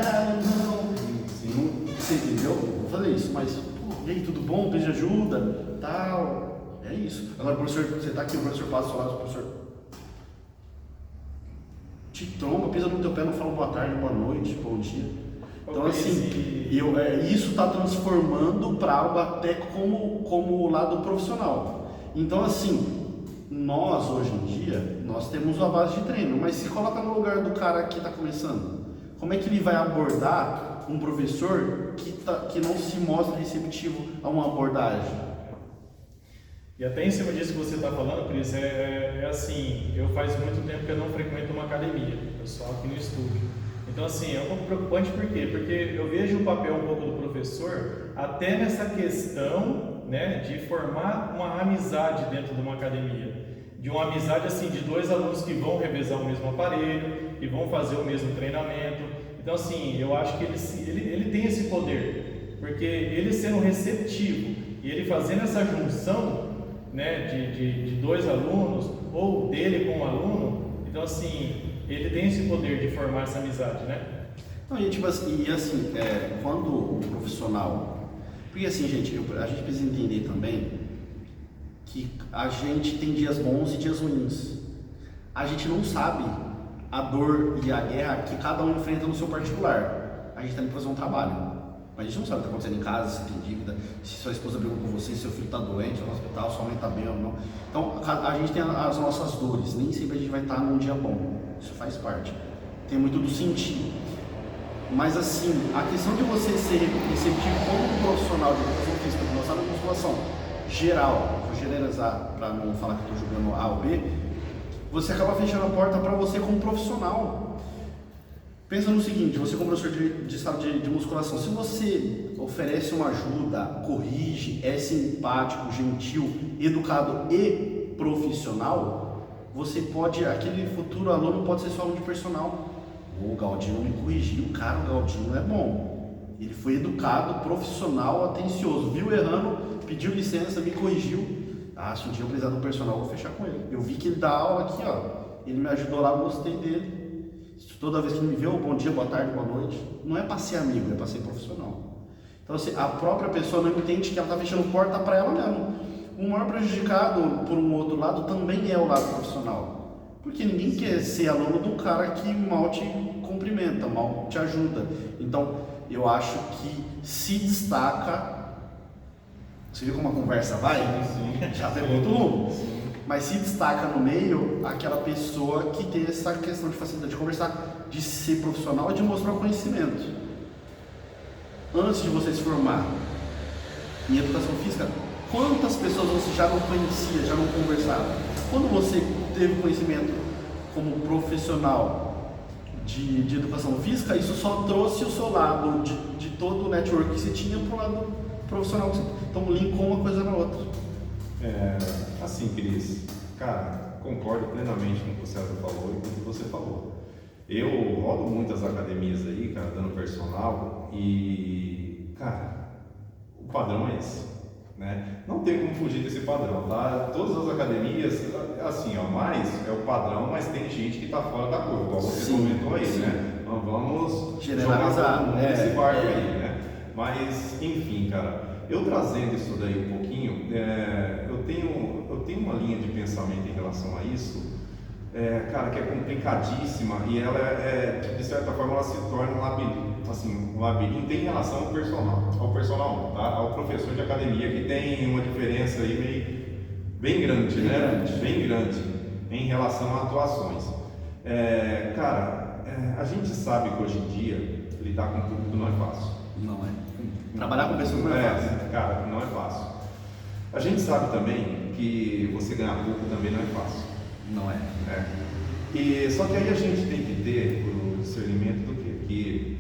você entendeu? Vou fazer isso, mas, pô, e aí, tudo bom? Pede ajuda? Tal, é isso. Agora, professor, você está aqui, o professor passa ao seu lado, o professor te tromba, pisa no teu pé, não fala boa tarde, boa noite, bom dia. Então, assim, isso está transformando para algo até como o lado profissional. Então, assim, nós, hoje em dia, nós temos uma base de treino, mas se coloca no lugar do cara que está começando, como é que ele vai abordar um professor que não se mostra receptivo a uma abordagem? E até em cima disso que você está falando, Cris, é assim, eu faz muito tempo que eu não frequento uma academia, eu só aqui no estúdio. Então, assim, é um pouco preocupante, por quê? Porque eu vejo o papel um pouco do professor até nessa questão, né, de formar uma amizade dentro de uma academia. De uma amizade, assim, de dois alunos que vão revezar o mesmo aparelho, que vão fazer o mesmo treinamento. Então, assim, eu acho que ele tem esse poder, porque ele sendo receptivo e ele fazendo essa junção, né, de dois alunos, ou dele com um aluno, então, assim, ele tem esse poder de formar essa amizade, né? Não, e tipo assim, quando o profissional... Porque assim, gente, a gente precisa entender também que a gente tem dias bons e dias ruins. A gente não sabe a dor e a guerra que cada um enfrenta no seu particular. A gente tem que fazer um trabalho. Mas a gente não sabe o que está acontecendo em casa, se tem dívida, se sua esposa brigou com você, se seu filho está doente no hospital, sua mãe está bem ou não. Então, a gente tem as nossas dores, nem sempre a gente vai estar num dia bom. Isso faz parte. Tem muito do sentir. Mas assim, a questão de você ser receptivo como profissional de educação física, de nossa musculação geral, vou generalizar para não falar que estou jogando A ou B, você acaba fechando a porta para você como profissional. Pensa no seguinte, você como professor de sala de musculação, se você oferece uma ajuda, corrige, é simpático, gentil, educado e profissional, você pode, aquele futuro aluno pode ser seu aluno de personal. O Galdino me corrigiu, cara, o Galdino é bom. Ele foi educado, profissional, atencioso, viu errando, pediu licença, me corrigiu. Ah, se um dia eu precisar do personal, eu vou fechar com ele. Eu vi que ele dá aula aqui, ó. Ele me ajudou lá, gostei dele. Toda vez que ele me vê, bom dia, boa tarde, boa noite. Não é para ser amigo, é para ser profissional. Então, assim, a própria pessoa não entende que ela está fechando porta para ela mesmo. O maior prejudicado, por um outro lado, também é o lado profissional. Porque ninguém quer ser aluno do cara que mal te cumprimenta, mal te ajuda. Então, eu acho que se destaca... Você viu como a conversa vai? Sim. Já foi muito longo. Mas se destaca no meio aquela pessoa que tem essa questão de facilidade de conversar, de ser profissional e de mostrar o conhecimento. Antes de você se formar em educação física, quantas pessoas você já não conhecia, já não conversava? Quando você teve conhecimento como profissional de educação física, isso só trouxe o seu lado de todo o network que você tinha para o lado profissional. Então linkou uma coisa na outra. Assim, Cris, cara, concordo plenamente com o que o César falou e com o que você falou. Eu rodo muitas academias aí, cara, dando personal e, cara, o padrão é esse, né? Não tem como fugir desse padrão, tá? Todas as academias, assim, ó, mas é o padrão, mas tem gente que tá fora da curva, igual você comentou aí, né? Não vamos generalizar, jogar nesse barco aí, né? Mas, enfim, cara, eu trazendo isso daí um pouquinho, eu tenho uma linha de pensamento em relação a isso, cara, que é complicadíssima e ela de certa forma, ela se torna um labirinto, assim, um labirinto em relação ao personal, tá? Ao professor de academia, que tem uma diferença aí bem grande, né? Bem grande em relação a atuações. Cara, a gente sabe que hoje em dia lidar com público não é fácil. Não é. Trabalhar com pessoas não é fácil. Cara, não é fácil. A gente sabe também que você ganhar pouco também não é fácil. Não é. E só que aí a gente tem que ter o discernimento do quê? Que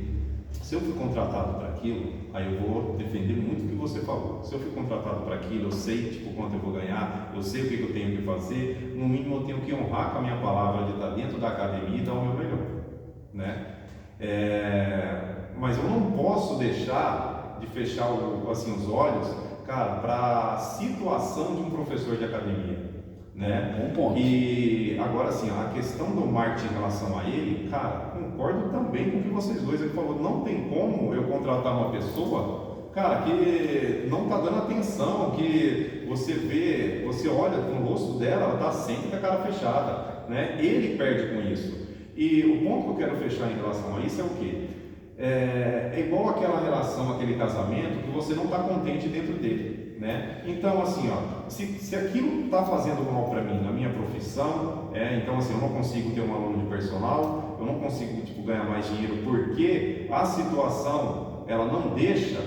se eu fui contratado para aquilo, aí eu vou defender muito o que você falou. Se eu fui contratado para aquilo, eu sei tipo quanto eu vou ganhar, eu sei o que eu tenho que fazer. No mínimo eu tenho que honrar com a minha palavra de estar dentro da academia e dar o meu melhor, né? Mas eu não posso deixar de fechar os olhos, cara, para a situação de um professor de academia, né? Bom ponto. E agora sim, a questão do marketing em relação a ele, cara, concordo também com o que vocês dois ele falou. Não tem como eu contratar uma pessoa, cara, que não está dando atenção, que você olha no rosto dela, ela está sempre com a cara fechada, né? Ele perde com isso. E o ponto que eu quero fechar em relação a isso é o quê? É igual aquela relação, aquele casamento que você não está contente dentro dele, né? Então, assim, ó, se aquilo está fazendo mal para mim na minha profissão, então, assim, eu não consigo ter um aluno de personal, eu não consigo, tipo, ganhar mais dinheiro porque a situação, ela não deixa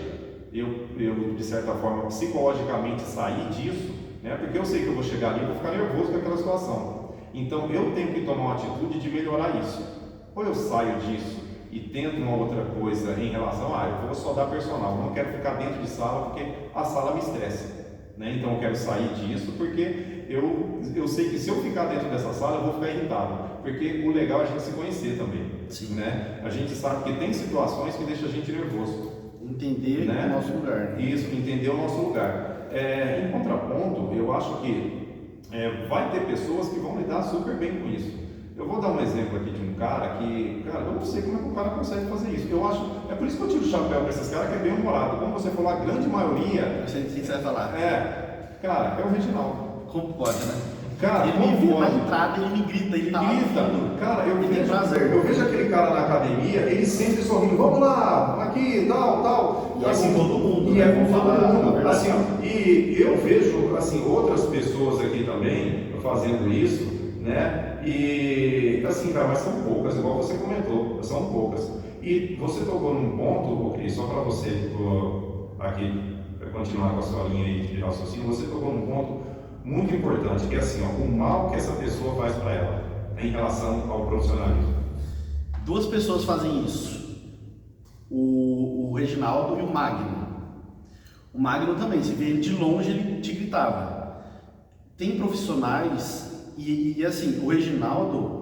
eu de certa forma, psicologicamente sair disso, né? Porque eu sei que eu vou chegar ali e vou ficar nervoso com aquela situação. Então, eu tenho que tomar uma atitude de melhorar isso. Ou eu saio disso e tento uma outra coisa em relação eu vou só dar personal, eu não quero ficar dentro de sala porque a sala me estressa, né? Então eu quero sair disso porque eu sei que se eu ficar dentro dessa sala eu vou ficar irritado, porque o legal é a gente se conhecer também. Sim. Né? A gente sabe que tem situações que deixam a gente nervoso. Entender, né, o nosso lugar. Isso, entender o nosso lugar. Em contraponto, eu acho que vai ter pessoas que vão lidar super bem com isso. Eu vou dar um exemplo aqui de um cara que, cara, eu não sei como é que o cara consegue fazer isso. Eu acho, é por isso que eu tiro o chapéu para esses caras que é bem humorado. Como você falou, a grande maioria. Eu sei o que você vai falar. Cara, é o Reginaldo. Como pode, né? Cara, ele me vê na entrada, ele me grita, ele tá grita. Cara, eu vejo aquele cara na academia, ele sempre sorrindo, vamos lá, aqui, tal. E assim, com todo mundo. E é com todo mundo. Assim, e eu vejo assim, outras pessoas aqui também fazendo isso, né? E assim, cara, mas são poucas, igual você comentou, são poucas. E você tocou num ponto, Cris, só para você aqui, para continuar com a sua linha aí de raciocínio, você tocou num ponto muito importante, que é assim, o mal que essa pessoa faz para ela em relação ao profissionalismo. Duas pessoas fazem isso, o Reginaldo e o Magno. O Magno também, se vê ele de longe, ele te gritava. Tem profissionais, e assim, o Reginaldo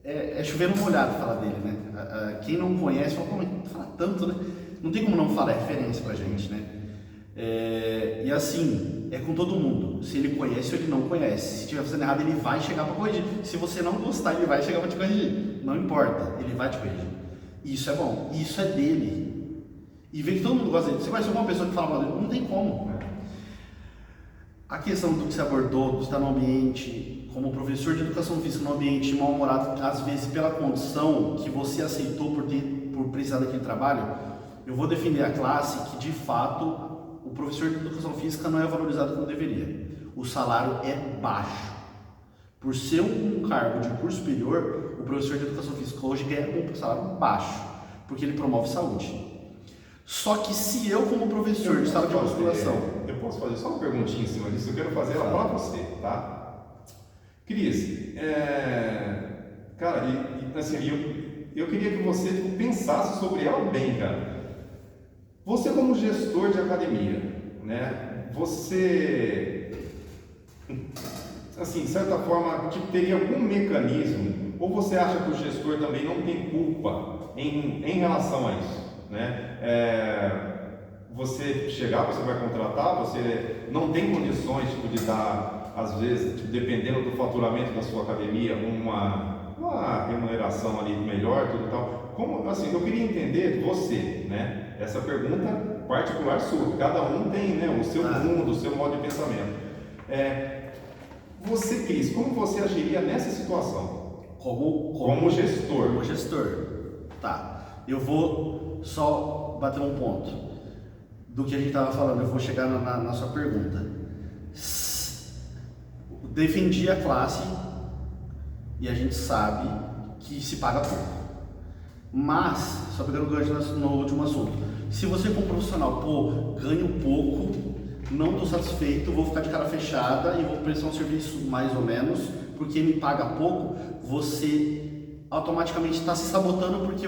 é chover no molhado falar dele, né? Quem não conhece, fala tanto, né? Não tem como não falar, referência pra gente, né? E assim, é com todo mundo. Se ele conhece ou ele não conhece. Se estiver fazendo errado, ele vai chegar para corrigir. Se você não gostar, ele vai chegar para te corrigir. Não importa, ele vai te corrigir. Isso é bom, isso é dele. E ver que todo mundo gosta dele. Você conhece alguma pessoa que fala mal dele? Não tem como. A questão do que você abordou, de estar no ambiente, como professor de educação física no ambiente mal-humorado, às vezes pela condição que você aceitou por precisar daquele trabalho, eu vou defender a classe que de fato o professor de educação física não é valorizado como deveria. O salário é baixo. Por ser um cargo de curso superior, o professor de educação física hoje ganha um salário baixo, porque ele promove saúde. Só que se eu, como professor de sala de musculação... Eu posso fazer só uma perguntinha em cima disso? Eu quero fazer ela para você, tá? Cris, cara, assim, eu queria que você pensasse sobre ela bem, cara. Você como gestor de academia, né? Você, assim, de certa forma, teria algum mecanismo, ou você acha que o gestor também não tem culpa em relação a isso, né? Você chegar, você vai contratar, você não tem condições tipo, de dar, às vezes, dependendo do faturamento da sua academia, uma remuneração ali melhor, tudo tal. Como, assim, eu queria entender você, né? Essa pergunta particular sua, cada um tem, né, o seu mundo, o seu modo de pensamento. Você, Cris, como você agiria nessa situação? Como gestor. Como gestor. Tá. Eu vou só bater um ponto do que a gente estava falando, eu vou chegar na sua pergunta. Defendi a classe e a gente sabe que se paga pouco. Mas, só pegando o gancho no último assunto, se você como profissional, ganho pouco, não estou satisfeito, vou ficar de cara fechada e vou prestar um serviço mais ou menos, porque me paga pouco, você automaticamente está se sabotando porque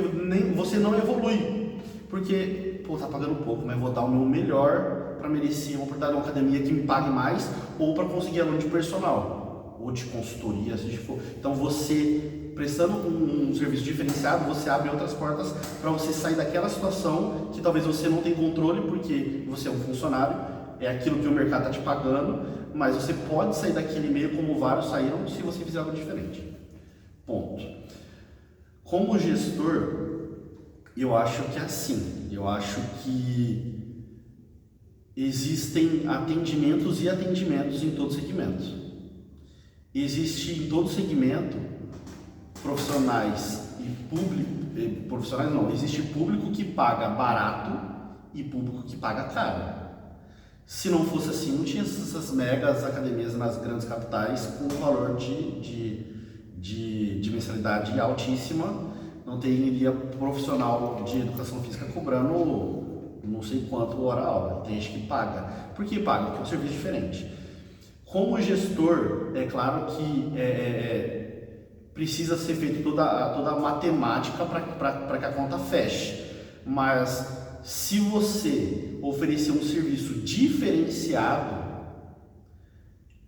você não evolui. Porque tá pagando pouco, mas vou dar o meu melhor para merecer uma oportunidade de uma academia que me pague mais ou para conseguir aluno de personal ou de consultoria, se for. Então você, prestando um serviço diferenciado, você abre outras portas para você sair daquela situação que talvez você não tenha controle porque você é um funcionário, é aquilo que o mercado está te pagando, mas você pode sair daquele meio como vários saíram se você fizer algo diferente. Ponto. Como gestor, eu acho que é assim. Eu acho que existem atendimentos e atendimentos em todo segmento. Existe em todo segmento profissionais e público, profissionais não, existe público que paga barato e público que paga caro. Se não fosse assim, não tinha essas megas academias nas grandes capitais com um valor de mensalidade altíssima. Não teria profissional de educação física cobrando não sei quanto hora aula. Tem gente que paga. Por que paga? Porque é um serviço diferente. Como gestor, é claro que precisa ser feita toda a matemática para que a conta feche. Mas se você oferecer um serviço diferenciado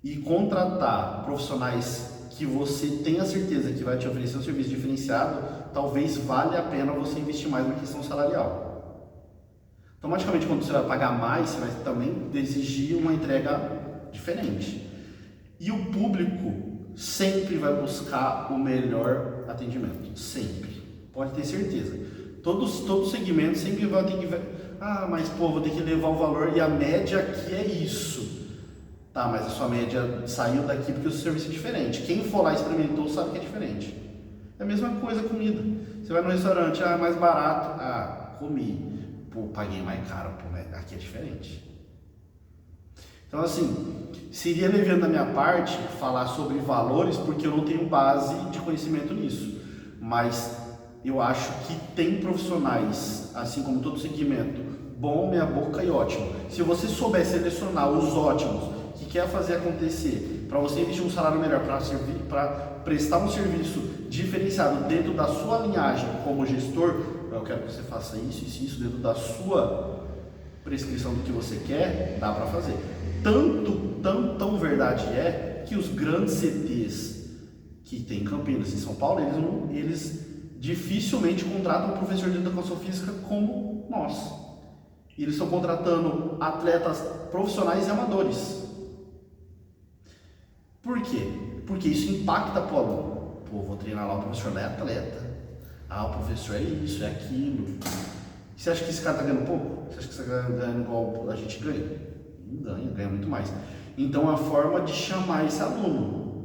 e contratar profissionais que você tenha certeza que vai te oferecer um serviço diferenciado, talvez valha a pena você investir mais na questão salarial. Automaticamente, quando você vai pagar mais, você vai também exigir uma entrega diferente. E o público sempre vai buscar o melhor atendimento, sempre. Pode ter certeza. Todo segmento sempre vai ter que... mas vou ter que levar o valor e a média aqui é isso. Tá, mas a sua média saiu daqui porque o seu serviço é diferente. Quem for lá e experimentou sabe que é diferente. É a mesma coisa a comida. Você vai no restaurante, é mais barato. Comi. Paguei mais caro. Aqui é diferente. Então assim, seria leviano da minha parte falar sobre valores porque eu não tenho base de conhecimento nisso. Mas eu acho que tem profissionais, assim como todo segmento, bom, meia boca e ótimo. Se você souber selecionar os ótimos que quer fazer acontecer, para você investir um salário melhor, para prestar um serviço diferenciado dentro da sua linhagem como gestor, eu quero que você faça isso dentro da sua prescrição do que você quer, dá para fazer. Tão verdade é que os grandes CTs que tem em Campinas e São Paulo, eles dificilmente contratam um professor de educação física como nós. E eles estão contratando atletas profissionais e amadores. Por quê? Porque isso impacta para o aluno. Vou treinar lá, o professor é atleta. O professor é isso, é aquilo. Você acha que esse cara está ganhando pouco? Você acha que você está ganhando igual a gente ganha? Não ganha muito mais. Então, a forma de chamar esse aluno,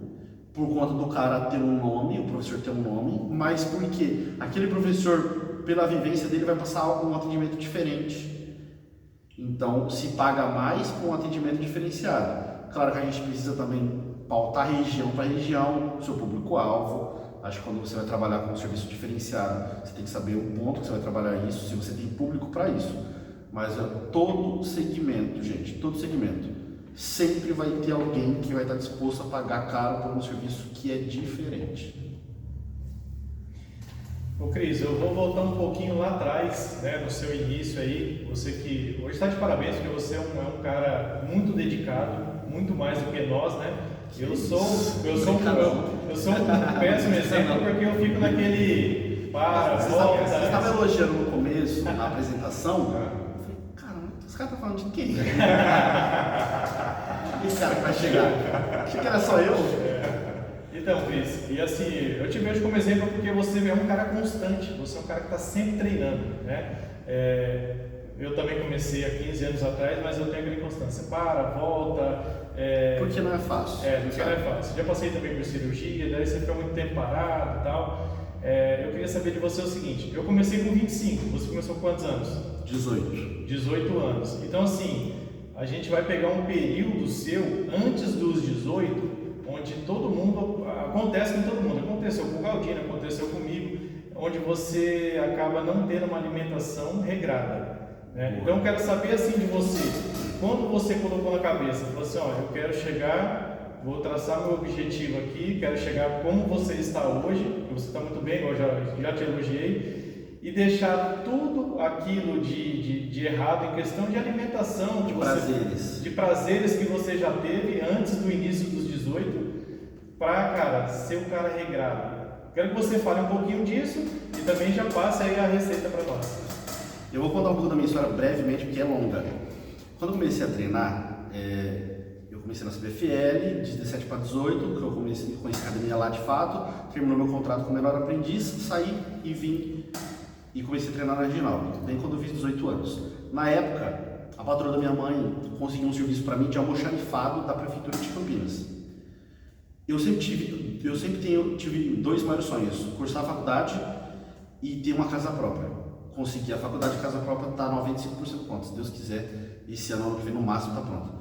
por conta do cara ter um nome, o professor ter um nome, mas porque aquele professor, pela vivência dele, vai passar um atendimento diferente. Então, se paga mais com um atendimento diferenciado. Claro que a gente precisa também pautar região para região, seu público-alvo. Acho que quando você vai trabalhar com um serviço diferenciado, você tem que saber o ponto que você vai trabalhar isso, se você tem público para isso. Mas todo segmento, gente, todo segmento, sempre vai ter alguém que vai estar disposto a pagar caro por um serviço que é diferente. Ô Cris, eu vou voltar um pouquinho lá atrás, né, no seu início aí, você que hoje está de parabéns porque você é um cara muito dedicado, muito mais do que nós, né? Eu sou um péssimo exemplo porque eu fico naquele volta. Você estava elogiando no começo, na apresentação, eu falei, caramba, esse cara tá falando de quem? Esse cara que vai chegar, achei que era só eu. Então, Cris, e assim, eu te vejo como exemplo porque você é um cara constante, você é um cara que está sempre treinando, né? Eu também comecei há 15 anos atrás, mas eu tenho aquela constância, volta. Porque não é fácil. Porque não é fácil. Já passei também por cirurgia, daí você fica muito tempo parado e tal. Eu queria saber de você o seguinte, eu comecei com 25, você começou com quantos anos? 18. 18 anos. Então, assim, a gente vai pegar um período seu antes dos 18, onde todo mundo, acontece com todo mundo, aconteceu com o Galdino, aconteceu comigo, onde você acaba não tendo uma alimentação regrada, né? Então eu quero saber assim de você, quando você colocou na cabeça, falou assim, eu quero chegar, vou traçar meu objetivo aqui, quero chegar como você está hoje, porque você está muito bem, eu já te elogiei, e deixar tudo aquilo de errado em questão de alimentação, de prazeres que você já teve antes do início dos 18, para, cara, ser um cara regrado. Quero que você fale um pouquinho disso e também já passe aí a receita para nós. Eu vou contar um pouco da minha história brevemente, porque é longa. Quando eu comecei a treinar, eu comecei na CBFL, de 17 para 18, que eu conheci a academia lá de fato, terminou meu contrato como menor aprendiz, saí e vim e comecei a treinar na Reginaldo, bem quando eu fiz 18 anos. Na época, a patroa da minha mãe conseguiu um serviço para mim de almoxarifado da Prefeitura de Campinas. Eu sempre tive dois maiores sonhos, cursar a faculdade e ter uma casa própria. Consegui a faculdade de casa própria, está 95% pronto, se Deus quiser, esse ano que vem no máximo está pronto.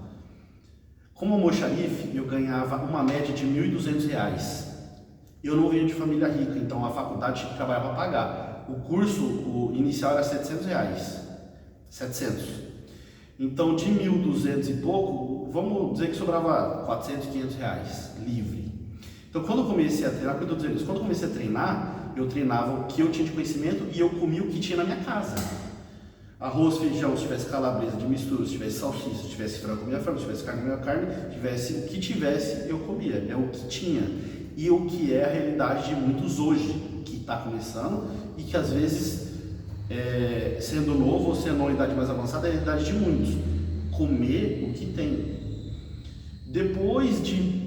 Como almoxarife, eu ganhava uma média de R$ 1.200. Eu não venho de família rica, então a faculdade tinha que trabalhar para pagar. O curso inicial era R$ 700. 700. Então de 1.200 e pouco, vamos dizer que sobrava 400, 500 reais livre. Então quando eu comecei a treinar, quando eu comecei a treinar, eu treinava o que eu tinha de conhecimento e eu comia o que tinha na minha casa. Arroz, feijão, se tivesse calabresa de mistura, se tivesse salsicha, se tivesse frango, comia frango, se tivesse carne, comia carne, tivesse o que tivesse, eu comia. É o que tinha. E o que é a realidade de muitos hoje, que está começando e que às vezes, sendo novo ou sendo uma idade mais avançada, é a realidade de muitos. Comer o que tem. Depois de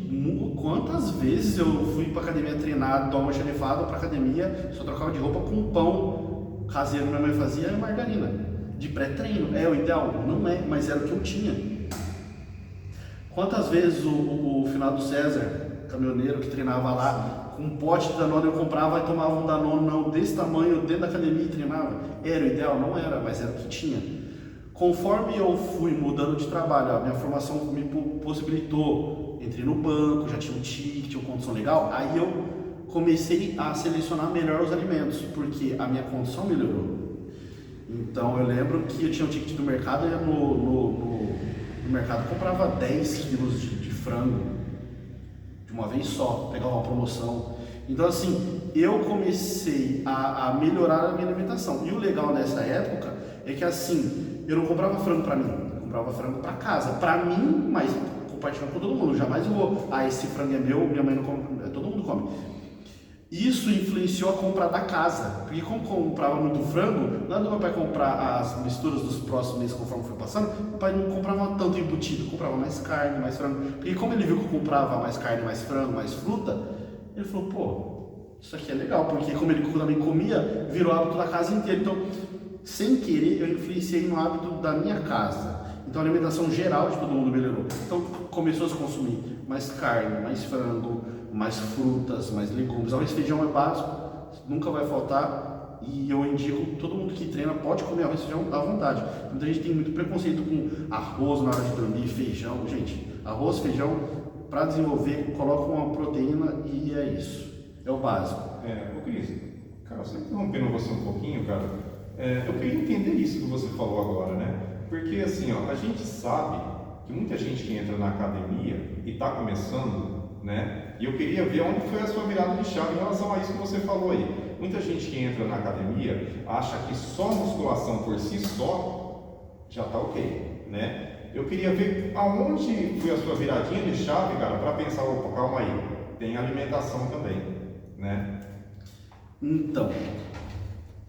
quantas vezes eu fui para academia treinar, do almoxarifado para academia, só trocava de roupa com pão caseiro, minha mãe fazia e margarina, de pré-treino. É o ideal? Não é, mas era o que eu tinha. Quantas vezes o Finado César, caminhoneiro que treinava lá, com um pote de Danone eu comprava e tomava um Danone não, desse tamanho dentro da academia e treinava? Era o ideal? Não era, mas era o que tinha. Conforme eu fui mudando de trabalho, a minha formação me possibilitou, entrei no banco, já tinha um ticket, tinha uma condição legal, aí eu comecei a selecionar melhor os alimentos, porque a minha condição melhorou. Então eu lembro que eu tinha um ticket do mercado, eu ia no mercado comprava 10 quilos de frango de uma vez só, pegava uma promoção. Então assim, eu comecei a melhorar a minha alimentação. E o legal nessa época é que assim, eu não comprava frango para mim, eu comprava frango para casa, para mim, mas compartilhando com todo mundo. Jamais eu vou, esse frango é meu, minha mãe não come, todo mundo come. Isso influenciou a compra da casa, porque como comprava muito frango, lá do meu pai comprar as misturas dos próximos meses conforme foi passando, meu pai não comprava tanto embutido, comprava mais carne, mais frango. Porque como ele viu que eu comprava mais carne, mais frango, mais fruta, ele falou, pô, isso aqui é legal, porque como ele também comia, virou hábito da casa inteira. Então, sem querer, eu influenciei no hábito da minha casa. Então a alimentação geral de todo mundo melhorou. Então começou a se consumir mais carne, mais frango, mais frutas, mais legumes. Arroz e feijão é básico, nunca vai faltar. E eu indico, todo mundo que treina pode comer arroz e feijão à vontade. Muita gente tem muito preconceito com arroz na hora de dormir, feijão. Gente, arroz, feijão, para desenvolver, coloca uma proteína e é isso. É o básico. Ô Cris, cara, só interrompendo você um pouquinho, cara. Eu queria entender isso que você falou agora, né? Porque assim, a gente sabe que muita gente que entra na academia e está começando, né? E eu queria ver onde foi a sua virada de chave em relação a isso que você falou aí. Muita gente que entra na academia acha que só musculação por si só já está ok, né? Eu queria ver aonde foi a sua viradinha de chave, cara, para pensar, opa, calma aí, tem alimentação também, né? Então,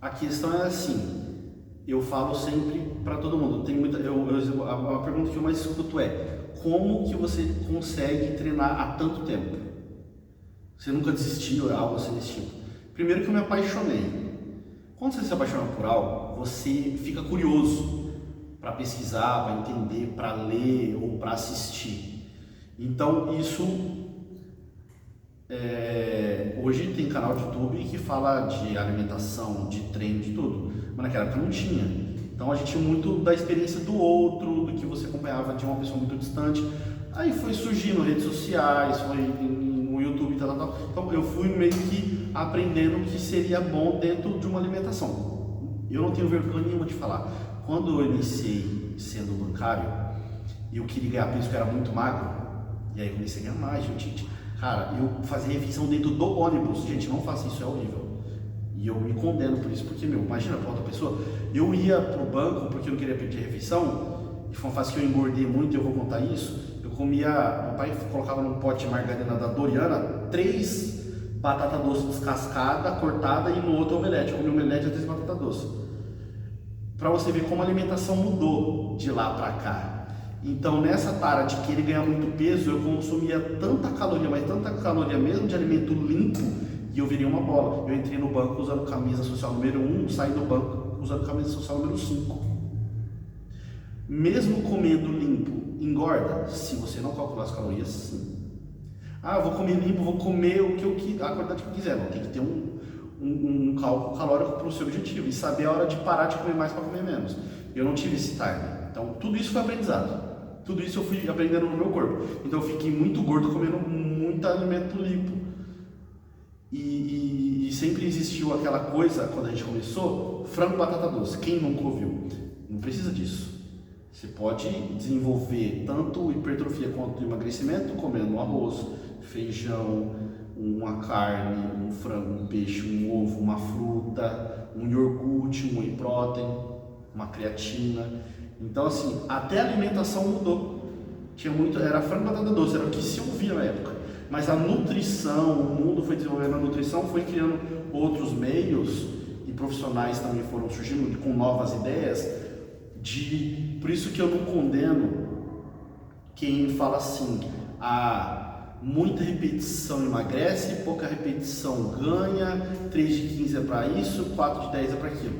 a questão é assim, eu falo sempre para todo mundo, tem muita, a pergunta que eu mais escuto é, como que você consegue treinar há tanto tempo? Você nunca desistiu, é algo assim desse tipo? Primeiro que eu me apaixonei. Quando você se apaixona por algo, você fica curioso para pesquisar, para entender, para ler ou para assistir. Então isso hoje tem canal de YouTube que fala de alimentação, de treino, de tudo, mas naquela época não tinha. Então a gente tinha muito da experiência do outro, do que você acompanhava de uma pessoa muito distante. Aí foi surgindo redes sociais, foi no YouTube, tal. Então eu fui meio que aprendendo o que seria bom dentro de uma alimentação. Eu não tenho vergonha nenhuma de falar. Quando eu iniciei sendo bancário, eu queria ganhar peso, que eu era muito magro, e aí eu comecei a ganhar mais, gente. Cara, eu fazia refeição dentro do ônibus. Gente, não faça isso, é horrível. E eu me condeno por isso, porque, imagina pra outra pessoa. Eu ia pro banco porque eu não queria pedir refeição, e foi uma fase que eu engordei muito, e eu vou contar isso. Eu comia, meu pai colocava num pote de margarina da Doriana, 3 batata doce descascada, cortada, e no outro omelete. Eu comia omelete e 3 batata doce. Para você ver como a alimentação mudou de lá para cá. Então, nessa tara de querer ganhar muito peso, eu consumia tanta caloria, mas tanta caloria mesmo de alimento limpo, e eu virei uma bola. Eu entrei no banco usando camisa social número 1, saí do banco usando camisa social número 5. Mesmo comendo limpo, engorda? Se você não calcular as calorias, sim. Ah, eu vou comer limpo, vou comer o que eu a quantidade que eu quiser. Não, tem que ter um cálculo calórico para o seu objetivo e saber a hora de parar de comer mais para comer menos. Eu não tive esse time. Então, tudo isso foi aprendizado. Tudo isso eu fui aprendendo no meu corpo. Então, eu fiquei muito gordo comendo muito alimento limpo. E sempre existiu aquela coisa, quando a gente começou, frango e batata doce. Quem nunca ouviu? Não precisa disso. Você pode desenvolver tanto hipertrofia quanto emagrecimento comendo um arroz, feijão, uma carne, um frango, um peixe, um ovo, uma fruta, um iogurte, um whey protein, uma creatina. Então assim, até a alimentação mudou. Era frango e batata doce, era o que se ouvia na época. Mas a nutrição, o mundo foi desenvolvendo a nutrição, foi criando outros meios e profissionais também foram surgindo com novas ideias. Por isso que eu não condeno quem fala assim, muita repetição emagrece, pouca repetição ganha, 3 de 15 é para isso, 4 de 10 é para aquilo.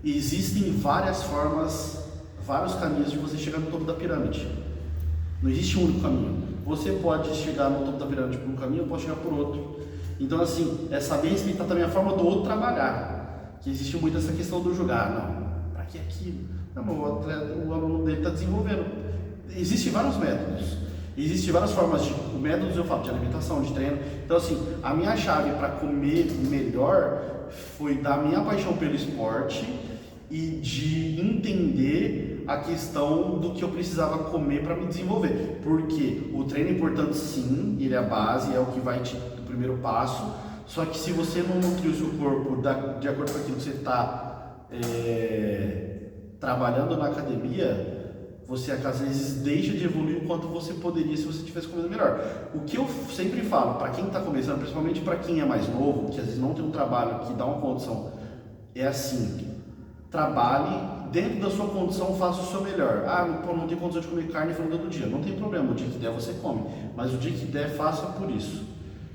Existem várias formas, vários caminhos de você chegar no topo da pirâmide. Não existe um único caminho. Você pode chegar no topo da pirâmide por um caminho, eu posso chegar por outro. Então assim, é saber respeitar também a forma do outro trabalhar. Que existe muito essa questão do julgar, não, para que aquilo? Não, o aluno dele está desenvolvendo. Existem vários métodos. Existem várias formas de métodos, eu falo, de alimentação, de treino. Então assim, a minha chave para comer melhor foi da minha paixão pelo esporte e de entender a questão do que eu precisava comer para me desenvolver. Porque o treino é importante sim, ele é a base, é o que vai do primeiro passo. Só que se você não nutrir o seu corpo de acordo com aquilo que você está trabalhando na academia, você às vezes deixa de evoluir o quanto você poderia se você tivesse comendo melhor. O que eu sempre falo, para quem está começando, principalmente para quem é mais novo, que às vezes não tem um trabalho que dá uma condição, é assim, trabalhe dentro da sua condição, faça o seu melhor. Não tem condição de comer carne e frango todo dia, não tem problema, o dia que der você come, mas o dia que der, faça por isso.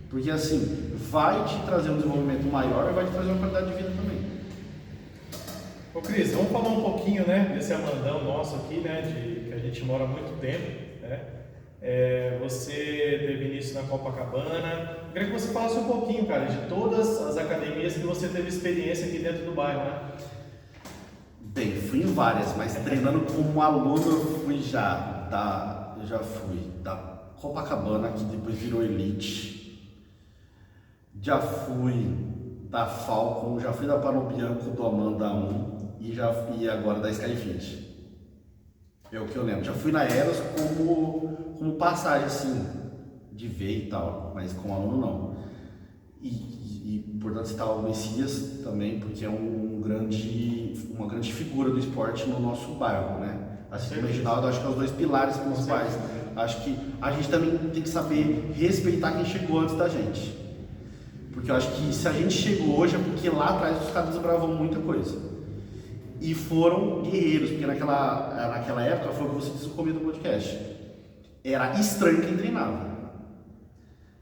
Porque assim, vai te trazer um desenvolvimento maior e vai te trazer uma qualidade de vida também. Ô Cris, vamos falar um pouquinho, né, desse Amandão nosso aqui, né, que a gente mora há muito tempo, né? Você teve início na Copacabana. Eu queria que você falasse um pouquinho, cara, de todas as academias que você teve experiência aqui dentro do bairro, né? Bem, fui em várias, mas treinando como aluno eu fui eu já fui da Copacabana, que depois virou Elite, já fui da Falcon, já fui da Pano Bianco do Amanda 1 e agora da Skyfit. É o que eu lembro. Já fui na Eros como passagem, assim, de ver e tal, mas como aluno não. E portanto citar o Messias também, porque é uma grande figura do esporte no nosso bairro, né? Assim como o Reginaldo, acho que é os dois pilares principais. Acho que a gente também tem que saber respeitar quem chegou antes da gente. Porque eu acho que se a gente chegou hoje é porque lá atrás os caras desbravam muita coisa. E foram guerreiros, porque naquela época foi o que você disse no começo do podcast. Era estranho quem treinava.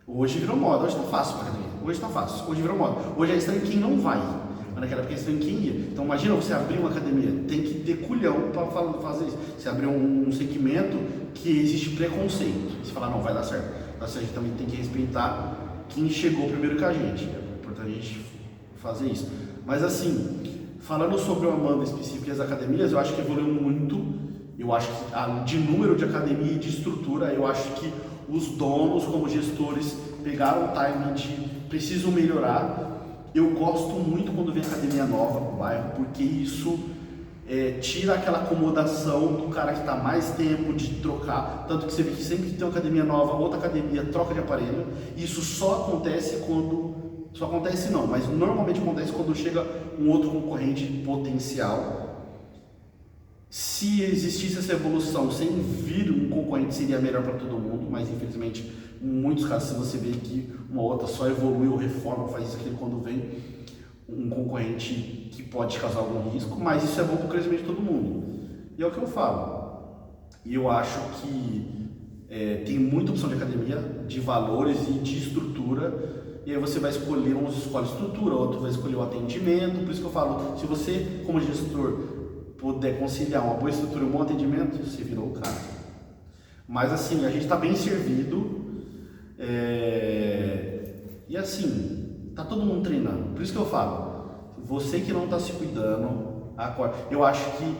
Hoje virou moda, hoje tá fácil pra academia. Hoje tá fácil, hoje virou moda. Hoje é estranho quem não vai. Mas naquela época é estranho quem ia. Então imagina você abrir uma academia, tem que ter culhão para fazer isso. Você abrir um segmento que existe preconceito. Você fala, não, vai dar certo. Então a gente também tem que respeitar quem chegou primeiro que a gente. É importante a gente fazer isso. Mas assim, falando sobre uma banda específica das academias, eu acho que evoluiu muito. Eu acho que de número de academia e de estrutura, eu acho que os donos, como gestores, pegaram o timing de precisam melhorar. Eu gosto muito quando vem academia nova no bairro, porque isso tira aquela acomodação do cara que está mais tempo de trocar. Tanto que você vê que sempre que tem uma academia nova, outra academia troca de aparelho. Isso só acontece quando... Só acontece não, mas normalmente acontece quando chega um outro concorrente potencial. Se existisse essa evolução sem vir um concorrente, seria melhor para todo mundo, mas infelizmente, em muitos casos, você vê que uma outra só evolui ou reforma, faz isso aqui quando vem um concorrente que pode causar algum risco, mas isso é bom para o crescimento de todo mundo. E é o que eu falo. E eu acho que tem muita opção de academia, de valores e de estrutura, e aí você vai escolher, uns escolhe estrutura, outro vai escolher o atendimento. Por isso que eu falo, se você, como gestor, puder conciliar uma boa estrutura e um bom atendimento, você virou o cara. Mas assim, a gente está bem servido e assim, tá todo mundo treinando. Por isso que eu falo, você que não está se cuidando, eu acho que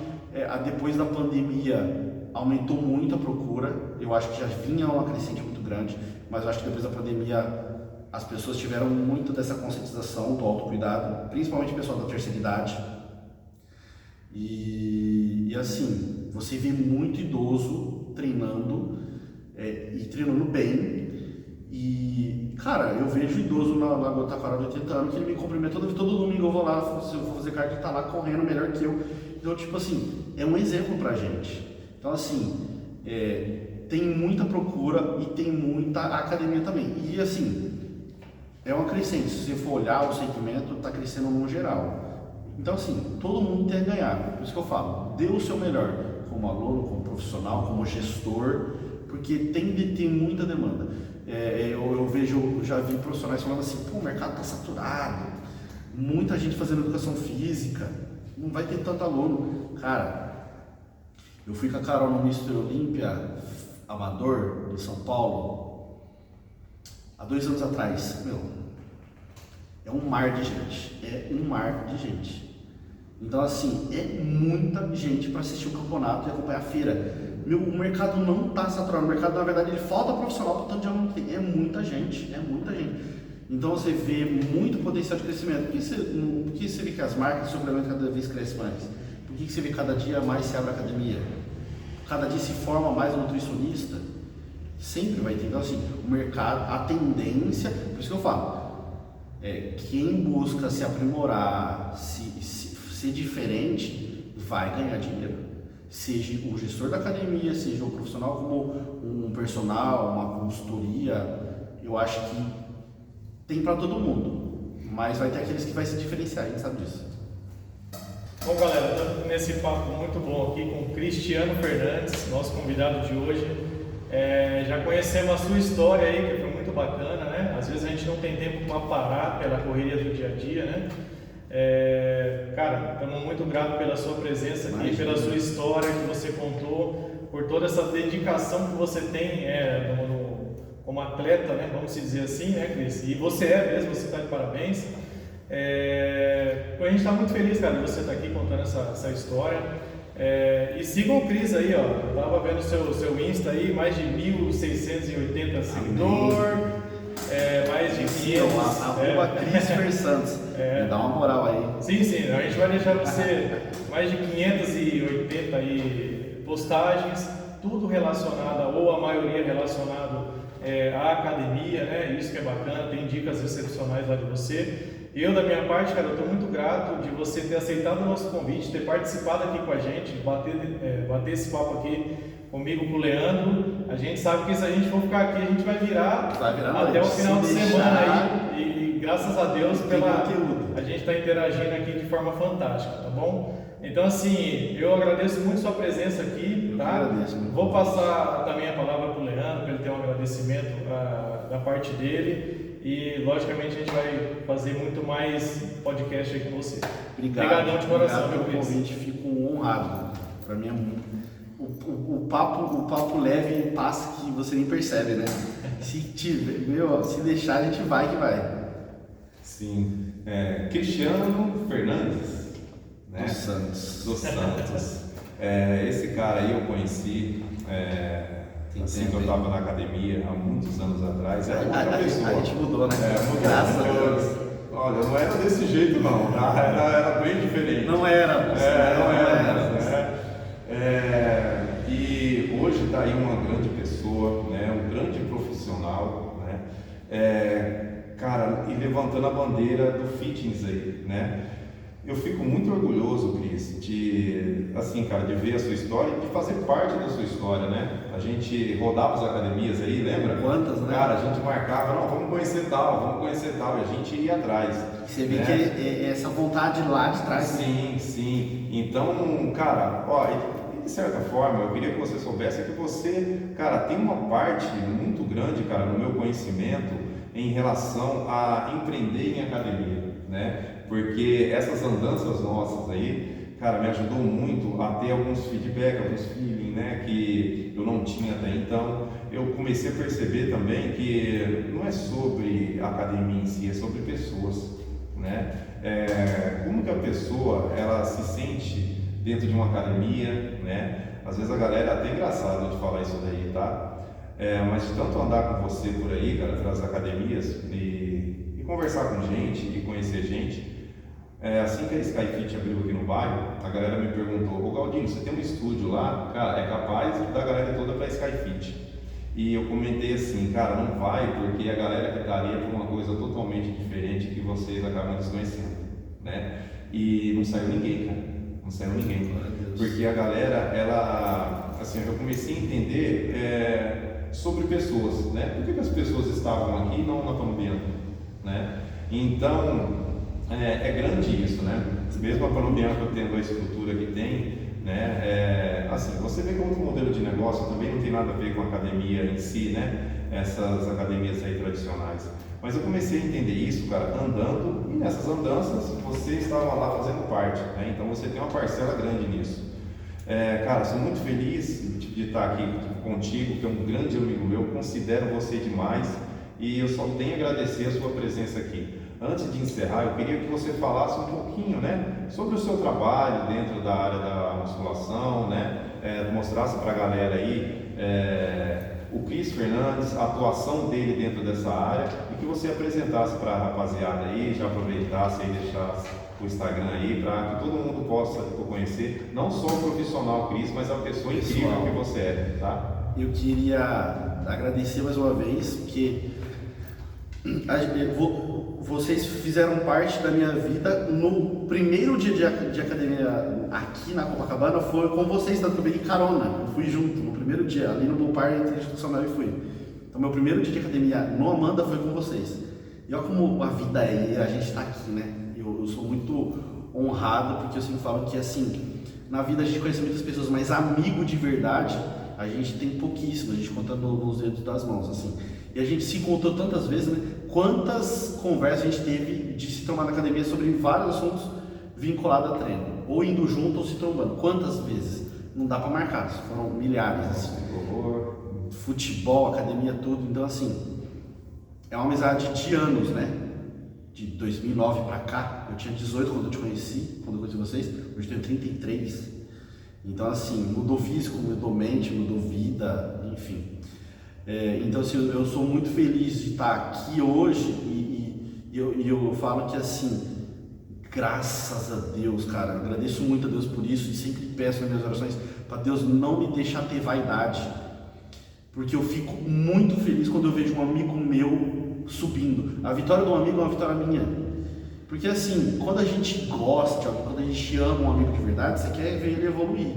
depois da pandemia aumentou muito a procura. Eu acho que já vinha uma crescente muito grande, mas eu acho que depois da pandemia as pessoas tiveram muito dessa conscientização do autocuidado, principalmente o pessoal da terceira idade. E assim, você vê muito idoso treinando e treinando bem. E cara, eu vejo idoso na Lagoa Taquara de 80 anos que ele me cumprimenta todo domingo. Eu vou lá, se eu for fazer cardio, ele tá lá correndo melhor que eu. Então, tipo assim, é um exemplo pra gente. Então, assim, tem muita procura e tem muita academia também. E assim, é uma crescente. Se você for olhar o segmento, tá crescendo no geral. Então assim, todo mundo tem a ganhar. Por isso que eu falo, dê o seu melhor como aluno, como profissional, como gestor, porque tem de ter muita demanda. Eu já vi profissionais falando assim, pô, o mercado está saturado, muita gente fazendo educação física, não vai ter tanto aluno. Cara, eu fui com a Carol no Mister Olímpia Amador do São Paulo há 2 anos atrás. É um mar de gente. Então assim, é muita gente para assistir o campeonato e acompanhar a feira. O mercado não está saturado, o mercado na verdade ele falta profissional para tanto de aluno que tem. É muita gente. Então você vê muito potencial de crescimento. Por que você vê que as marcas de suplemento cada vez crescem mais? Por que você vê que cada dia mais se abre a academia? Cada dia se forma mais um nutricionista? Sempre vai ter. Então assim, o mercado, a tendência, por isso que eu falo, quem busca se aprimorar, ser diferente, vai ganhar dinheiro. Seja o gestor da academia, seja o profissional como um personal, uma consultoria, eu acho que tem para todo mundo, mas vai ter aqueles que vai se diferenciar, a gente sabe disso. Bom, galera, estamos nesse papo muito bom aqui com o Cristiano Fernandes, nosso convidado de hoje. Já conhecemos a sua história aí, que foi muito bacana, né? Às vezes a gente não tem tempo para parar pela correria do dia a dia, né? Cara, estamos muito gratos pela sua presença aqui, pela sua história que você contou, por toda essa dedicação que você tem como atleta, né? Vamos dizer assim, né, Cris? E você mesmo, você está de parabéns. A gente está muito feliz, cara, de você estar aqui contando essa história. E sigam o Cris aí, ó. Eu tava vendo o seu Insta aí, mais de 1.680 seguidores, mais de 500. Arroba Cris Santos. Me dá uma moral aí. Sim, a gente vai deixar você mais de 580 aí postagens, tudo relacionado, ou a maioria relacionado à academia, né? Isso que é bacana, tem dicas excepcionais lá de você. Eu, da minha parte, cara, eu estou muito grato de você ter aceitado o nosso convite, ter participado aqui com a gente, bater esse papo aqui comigo, com o Leandro. A gente sabe que se a gente for ficar aqui, a gente vai virar até o final de semana aí. E graças a Deus a gente está interagindo aqui de forma fantástica, tá bom? Então, assim, eu agradeço muito sua presença aqui, tá? Vou passar também a palavra para o Leandro, para ele ter um agradecimento da parte dele. E, logicamente, a gente vai fazer muito mais podcast aí com você. Obrigadão de coração, pelo convite, fico honrado. Para mim é muito. O papo leve passa que você nem percebe, né? Se deixar, a gente vai que vai. Sim. Cristiano Fernandes, né? Dos Santos. Esse cara aí eu conheci assim que eu estava na academia há muitos anos atrás. Era outra pessoa. A gente mudou, né? Graças a Deus. Olha, não era desse jeito não, tá? Era bem diferente. Não era. Não era. E hoje está aí uma grande pessoa, né? Um grande profissional, né? Cara, e levantando a bandeira do fitness aí, né? Eu fico muito orgulhoso, Cris, de ver a sua história e de fazer parte da sua história, né? A gente rodava as academias aí, lembra? Quantas, né? Cara, a gente marcava, não, vamos conhecer tal, e a gente ia atrás. Você vê que é essa vontade lá de trás. Sim. Então, cara, de certa forma, eu queria que você soubesse que você, cara, tem uma parte muito grande, cara, no meu conhecimento em relação a empreender em academia, né? Porque essas andanças nossas aí, cara, me ajudou muito a ter alguns feedback, alguns feeling, né, que eu não tinha até então. Eu comecei a perceber também que não é sobre a academia em si, é sobre pessoas, né? Como que a pessoa, ela se sente dentro de uma academia, né? Às vezes a galera, é até engraçado de falar isso daí, tá? Mas de tanto andar com você por aí, cara, pelas academias e conversar com gente e conhecer gente, assim que a Skyfit abriu aqui no bairro, a galera me perguntou: ô Galdino, você tem um estúdio lá? Cara, é capaz da galera toda para Skyfit. E eu comentei assim, cara, não vai, porque a galera que estaria por uma coisa totalmente diferente que vocês acabam desconhecendo, né? E não saiu ninguém, cara, não saiu ninguém, porque a galera, ela, assim, eu comecei a entender sobre pessoas, né? Por que as pessoas estavam aqui e não na Panobiana, né? Então, é grande isso, né? Mesmo a Panobiana tendo a estrutura que tem, né? Assim, você vê que outro modelo de negócio também não tem nada a ver com a academia em si, né? Essas academias aí tradicionais. Mas eu comecei a entender isso, cara, andando, e nessas andanças você estava lá fazendo parte, né? Então você tem uma parcela grande nisso. Cara, sou muito feliz de estar aqui contigo, que é um grande amigo meu, considero você demais e eu só tenho a agradecer a sua presença aqui. Antes de encerrar, eu queria que você falasse um pouquinho, né, sobre o seu trabalho dentro da área da musculação, né, mostrasse para a galera aí o Cris Fernandes, a atuação dele dentro dessa área e que você apresentasse para a rapaziada aí, já aproveitasse e deixasse o Instagram aí para que todo mundo possa conhecer, não só o profissional Cris, mas a pessoa incrível que você é, tá? Eu queria agradecer mais uma vez, porque vocês fizeram parte da minha vida. No primeiro dia de academia aqui na Copacabana foi com vocês, tanto que eu peguei carona, eu fui junto no primeiro dia, ali no Bopar Institucional e fui. Então meu primeiro dia de academia no Amanda foi com vocês. E olha como a vida é, a gente está aqui, né? Eu sou muito honrado, porque eu sempre falo que assim, na vida a gente conhece muitas pessoas, mas amigo de verdade a gente tem pouquíssimo, a gente conta nos dedos das mãos, assim. E a gente se encontrou tantas vezes, né? Quantas conversas a gente teve de se tomar na academia sobre vários assuntos vinculados a treino, ou indo junto ou se trombando. Quantas vezes? Não dá para marcar, foram milhares, assim. Futebol, academia, tudo. Então, assim, é uma amizade de anos, né? De 2009 para cá. Eu tinha 18 quando eu te conheci, quando eu conheci vocês. Hoje eu tenho 33. Então, assim, mudou físico, mudou mente, mudou vida, enfim. Então, assim, eu sou muito feliz de estar aqui hoje e eu falo que, assim, Graças a Deus, cara, eu agradeço muito a Deus por isso e sempre peço nas minhas orações para Deus não me deixar ter vaidade, porque eu fico muito feliz quando eu vejo um amigo meu subindo. A vitória de um amigo é uma vitória minha, porque assim, quando a gente gosta de alguém, quando a gente ama um amigo de verdade, você quer ver ele evoluir.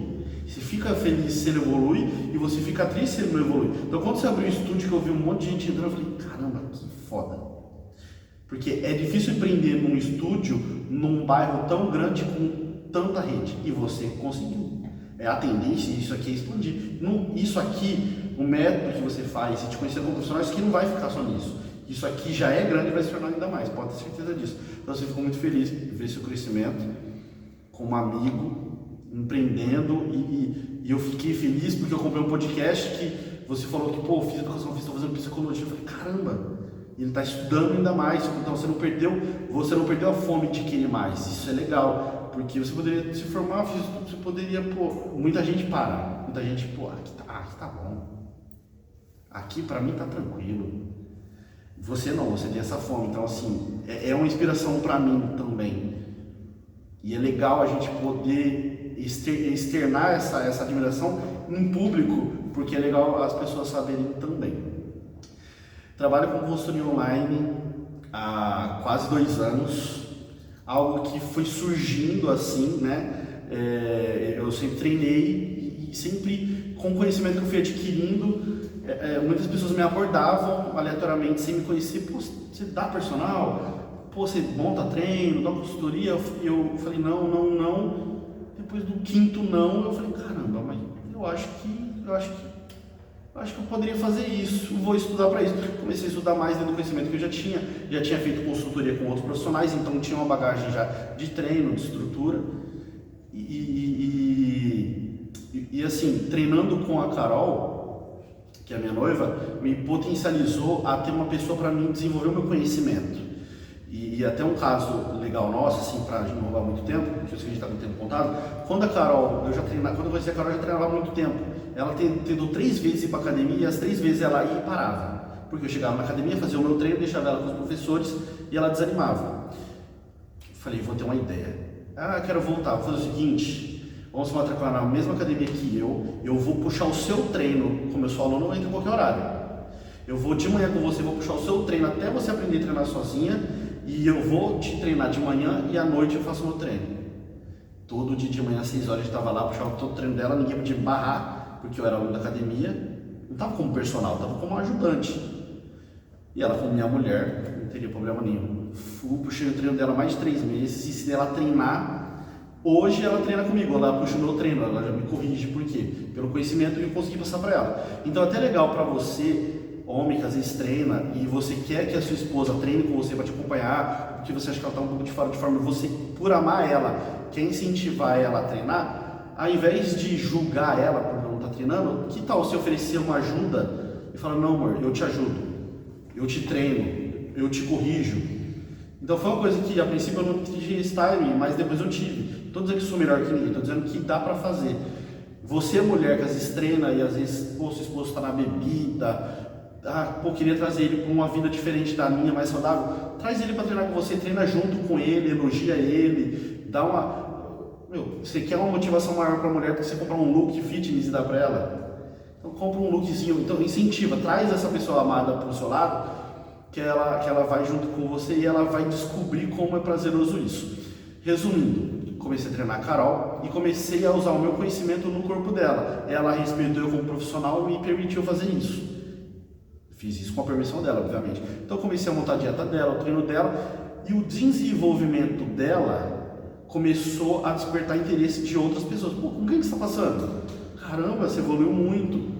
Você fica feliz se ele evolui e você fica triste se ele não evolui. Então quando você abriu o estúdio que eu vi um monte de gente entrando, eu falei, caramba, que foda. Porque é difícil empreender num estúdio, num bairro tão grande com tanta rede. E você conseguiu. É a tendência, isso aqui é expandir. Isso aqui, o método que você faz, e te conhecer como profissional, isso aqui não vai ficar só nisso. Isso aqui já é grande e vai se tornar ainda mais, pode ter certeza disso. Então você ficou muito feliz de ver seu crescimento como amigo, empreendendo, e eu fiquei feliz porque eu comprei um podcast que você falou que, pô, fiz educação física, estou fazendo psicologia. Eu falei, caramba! Ele está estudando ainda mais, então você não perdeu a fome de querer mais. Isso é legal, porque você poderia se formar, você poderia, muita gente para, muita gente, aqui tá bom, aqui para mim tá tranquilo. Você não, você tem essa fome, então assim, é uma inspiração para mim também. E é legal a gente poder externar essa admiração em público, porque é legal as pessoas saberem também. Trabalho com consultoria online há quase 2 anos, algo que foi surgindo assim, né? Eu sempre treinei e sempre com o conhecimento que eu fui adquirindo, muitas pessoas me abordavam aleatoriamente sem me conhecer. Pô, você dá personal? Pô, você monta treino, dá consultoria? Eu falei, não. Depois do 5º não, eu falei, caramba, mas eu acho que eu poderia fazer isso, vou estudar para isso. Comecei a estudar mais dentro do conhecimento que eu já tinha feito consultoria com outros profissionais, então tinha uma bagagem já de treino, de estrutura. E assim, treinando com a Carol, que é a minha noiva, me potencializou a ter uma pessoa para mim desenvolver o meu conhecimento. E até um caso legal nosso, assim, pra gente não roubar muito tempo, porque eu sei que a gente está com o tempo contado. Quando eu conheci a Carol, eu já treinava há muito tempo. Ela tentou 3 vezes ir para academia e as 3 vezes ela ia e parava. Porque eu chegava na academia, fazia o meu treino, deixava ela com os professores e ela desanimava. Falei, vou ter uma ideia. Quero voltar, vou fazer o seguinte, vamos se matricular na mesma academia que eu vou puxar o seu treino, como eu sou aluno, eu entro em qualquer horário. Eu vou de manhã com você, vou puxar o seu treino até você aprender a treinar sozinha. E eu vou te treinar de manhã e à noite eu faço o meu treino. Todo dia de manhã, às 6 horas, eu estava lá, puxava todo o treino dela, ninguém podia me barrar, porque eu era aluno da academia, não estava como personal, estava como ajudante. E ela, como minha mulher, não teria problema nenhum. Puxei o treino dela mais de 3 meses, ensinei ela a treinar. Hoje ela treina comigo, ela puxa o meu treino, ela já me corrige, por quê? Pelo conhecimento que eu consegui passar para ela. Então é até legal para você, homem que às vezes treina e você quer que a sua esposa treine com você para te acompanhar, porque você acha que ela está um pouco de fora de forma, você, por amar ela, quer incentivar ela a treinar, ao invés de julgar ela por não estar treinando, que tal você oferecer uma ajuda e falar, não amor, eu te ajudo, eu te treino, eu te corrijo. Então foi uma coisa que a princípio eu não tinha esse timing, mas depois eu tive. Estou dizendo que sou melhor que ninguém, estou dizendo que dá para fazer. Você, mulher, que às vezes treina e às vezes, seu esposo está na bebida, queria trazer ele para uma vida diferente da minha, mais saudável, traz ele para treinar com você, treina junto com ele, elogia ele, dá uma... você quer uma motivação maior para a mulher porque você comprar um look fitness e dá para ela? Então compra um lookzinho, então incentiva, traz essa pessoa amada para o seu lado, que ela vai junto com você e ela vai descobrir como é prazeroso isso. Resumindo, comecei a treinar a Carol e comecei a usar o meu conhecimento no corpo dela. Ela respeitou eu como profissional e me permitiu fazer isso. Fiz isso com a permissão dela, obviamente. Então comecei a montar a dieta dela, o treino dela, e o desenvolvimento dela começou a despertar interesse de outras pessoas. Pô, com quem que você está passando? Caramba, você evoluiu muito.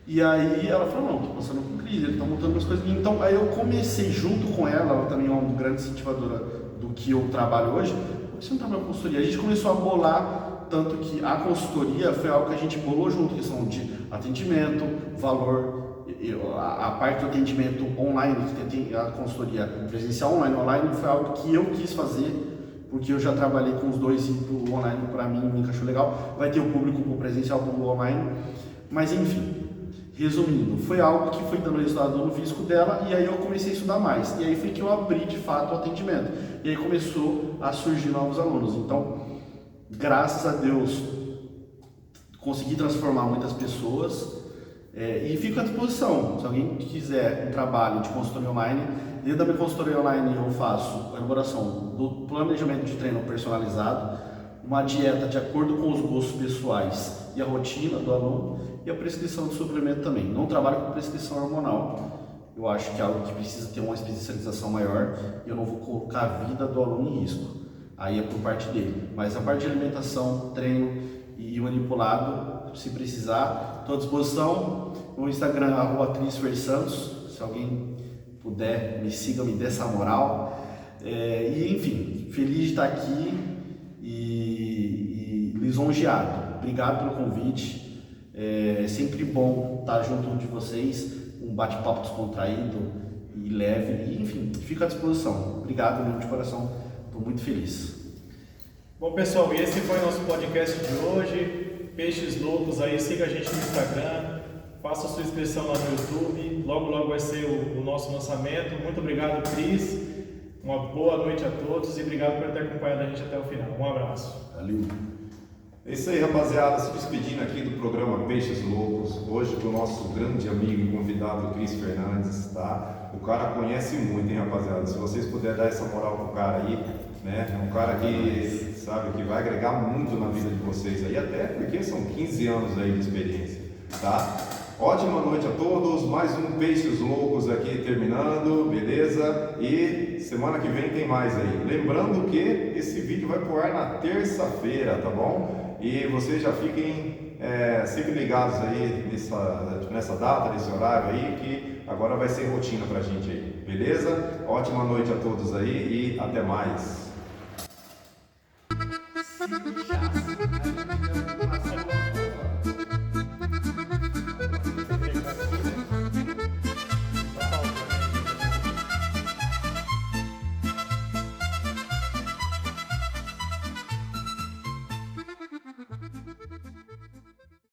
E aí ela falou, não, estou passando com crise, ele está montando umas coisas. Então aí eu comecei junto com ela também é uma grande incentivadora do que eu trabalho hoje. Por que você não trabalha com consultoria? A gente começou a bolar, tanto que a consultoria foi algo que a gente bolou junto, questão de atendimento, valor. A parte do atendimento online, que tem a consultoria presencial online foi algo que eu quis fazer, porque eu já trabalhei com os dois e o online para mim me encaixou legal. Vai ter o público pro presencial, pro online, mas enfim, resumindo, foi algo que foi dando resultado no físico dela e aí eu comecei a estudar mais. E aí foi que eu abri de fato o atendimento. E aí começou a surgir novos alunos. Então, graças a Deus, consegui transformar muitas pessoas e fico à disposição. Se alguém quiser um trabalho de consultoria online, dentro da minha consultoria online eu faço a elaboração do planejamento de treino personalizado, uma dieta de acordo com os gostos pessoais e a rotina do aluno e a prescrição de suplemento também. Não trabalho com prescrição hormonal, eu acho que é algo que precisa ter uma especialização maior e eu não vou colocar a vida do aluno em risco, aí é por parte dele. Mas a parte de alimentação, treino e manipulado, se precisar, estou à disposição. No Instagram, @CrisFerSantos, se alguém puder, me siga, me dê essa moral. E enfim, feliz de estar aqui e lisonjeado. Obrigado pelo convite. É sempre bom estar junto de vocês, um bate-papo descontraído e leve. E enfim, fico à disposição. Obrigado mesmo de coração, estou muito feliz. Bom, pessoal, e esse foi o nosso podcast de hoje. Peixes Loucos aí, siga a gente no Instagram, faça a sua inscrição lá no YouTube, logo vai ser o nosso lançamento. Muito obrigado, Cris, uma boa noite a todos e obrigado por ter acompanhado a gente até o final. Um abraço. Valeu. É isso aí, rapaziada, se despedindo aqui do programa Peixes Loucos, hoje com o nosso grande amigo e convidado Cris Fernandes, tá? O cara conhece muito, hein, rapaziada? Se vocês puderem dar essa moral pro cara aí, né? É um cara que, sabe, que vai agregar muito na vida de vocês aí, até porque são 15 anos aí de experiência, tá? Ótima noite a todos, mais um Peixes Loucos aqui terminando, beleza? E semana que vem tem mais aí. Lembrando que esse vídeo vai pro ar na terça-feira, tá bom? E vocês já fiquem sempre ligados aí nessa data, nesse horário aí, que agora vai ser rotina pra gente aí, beleza? Ótima noite a todos aí e até mais.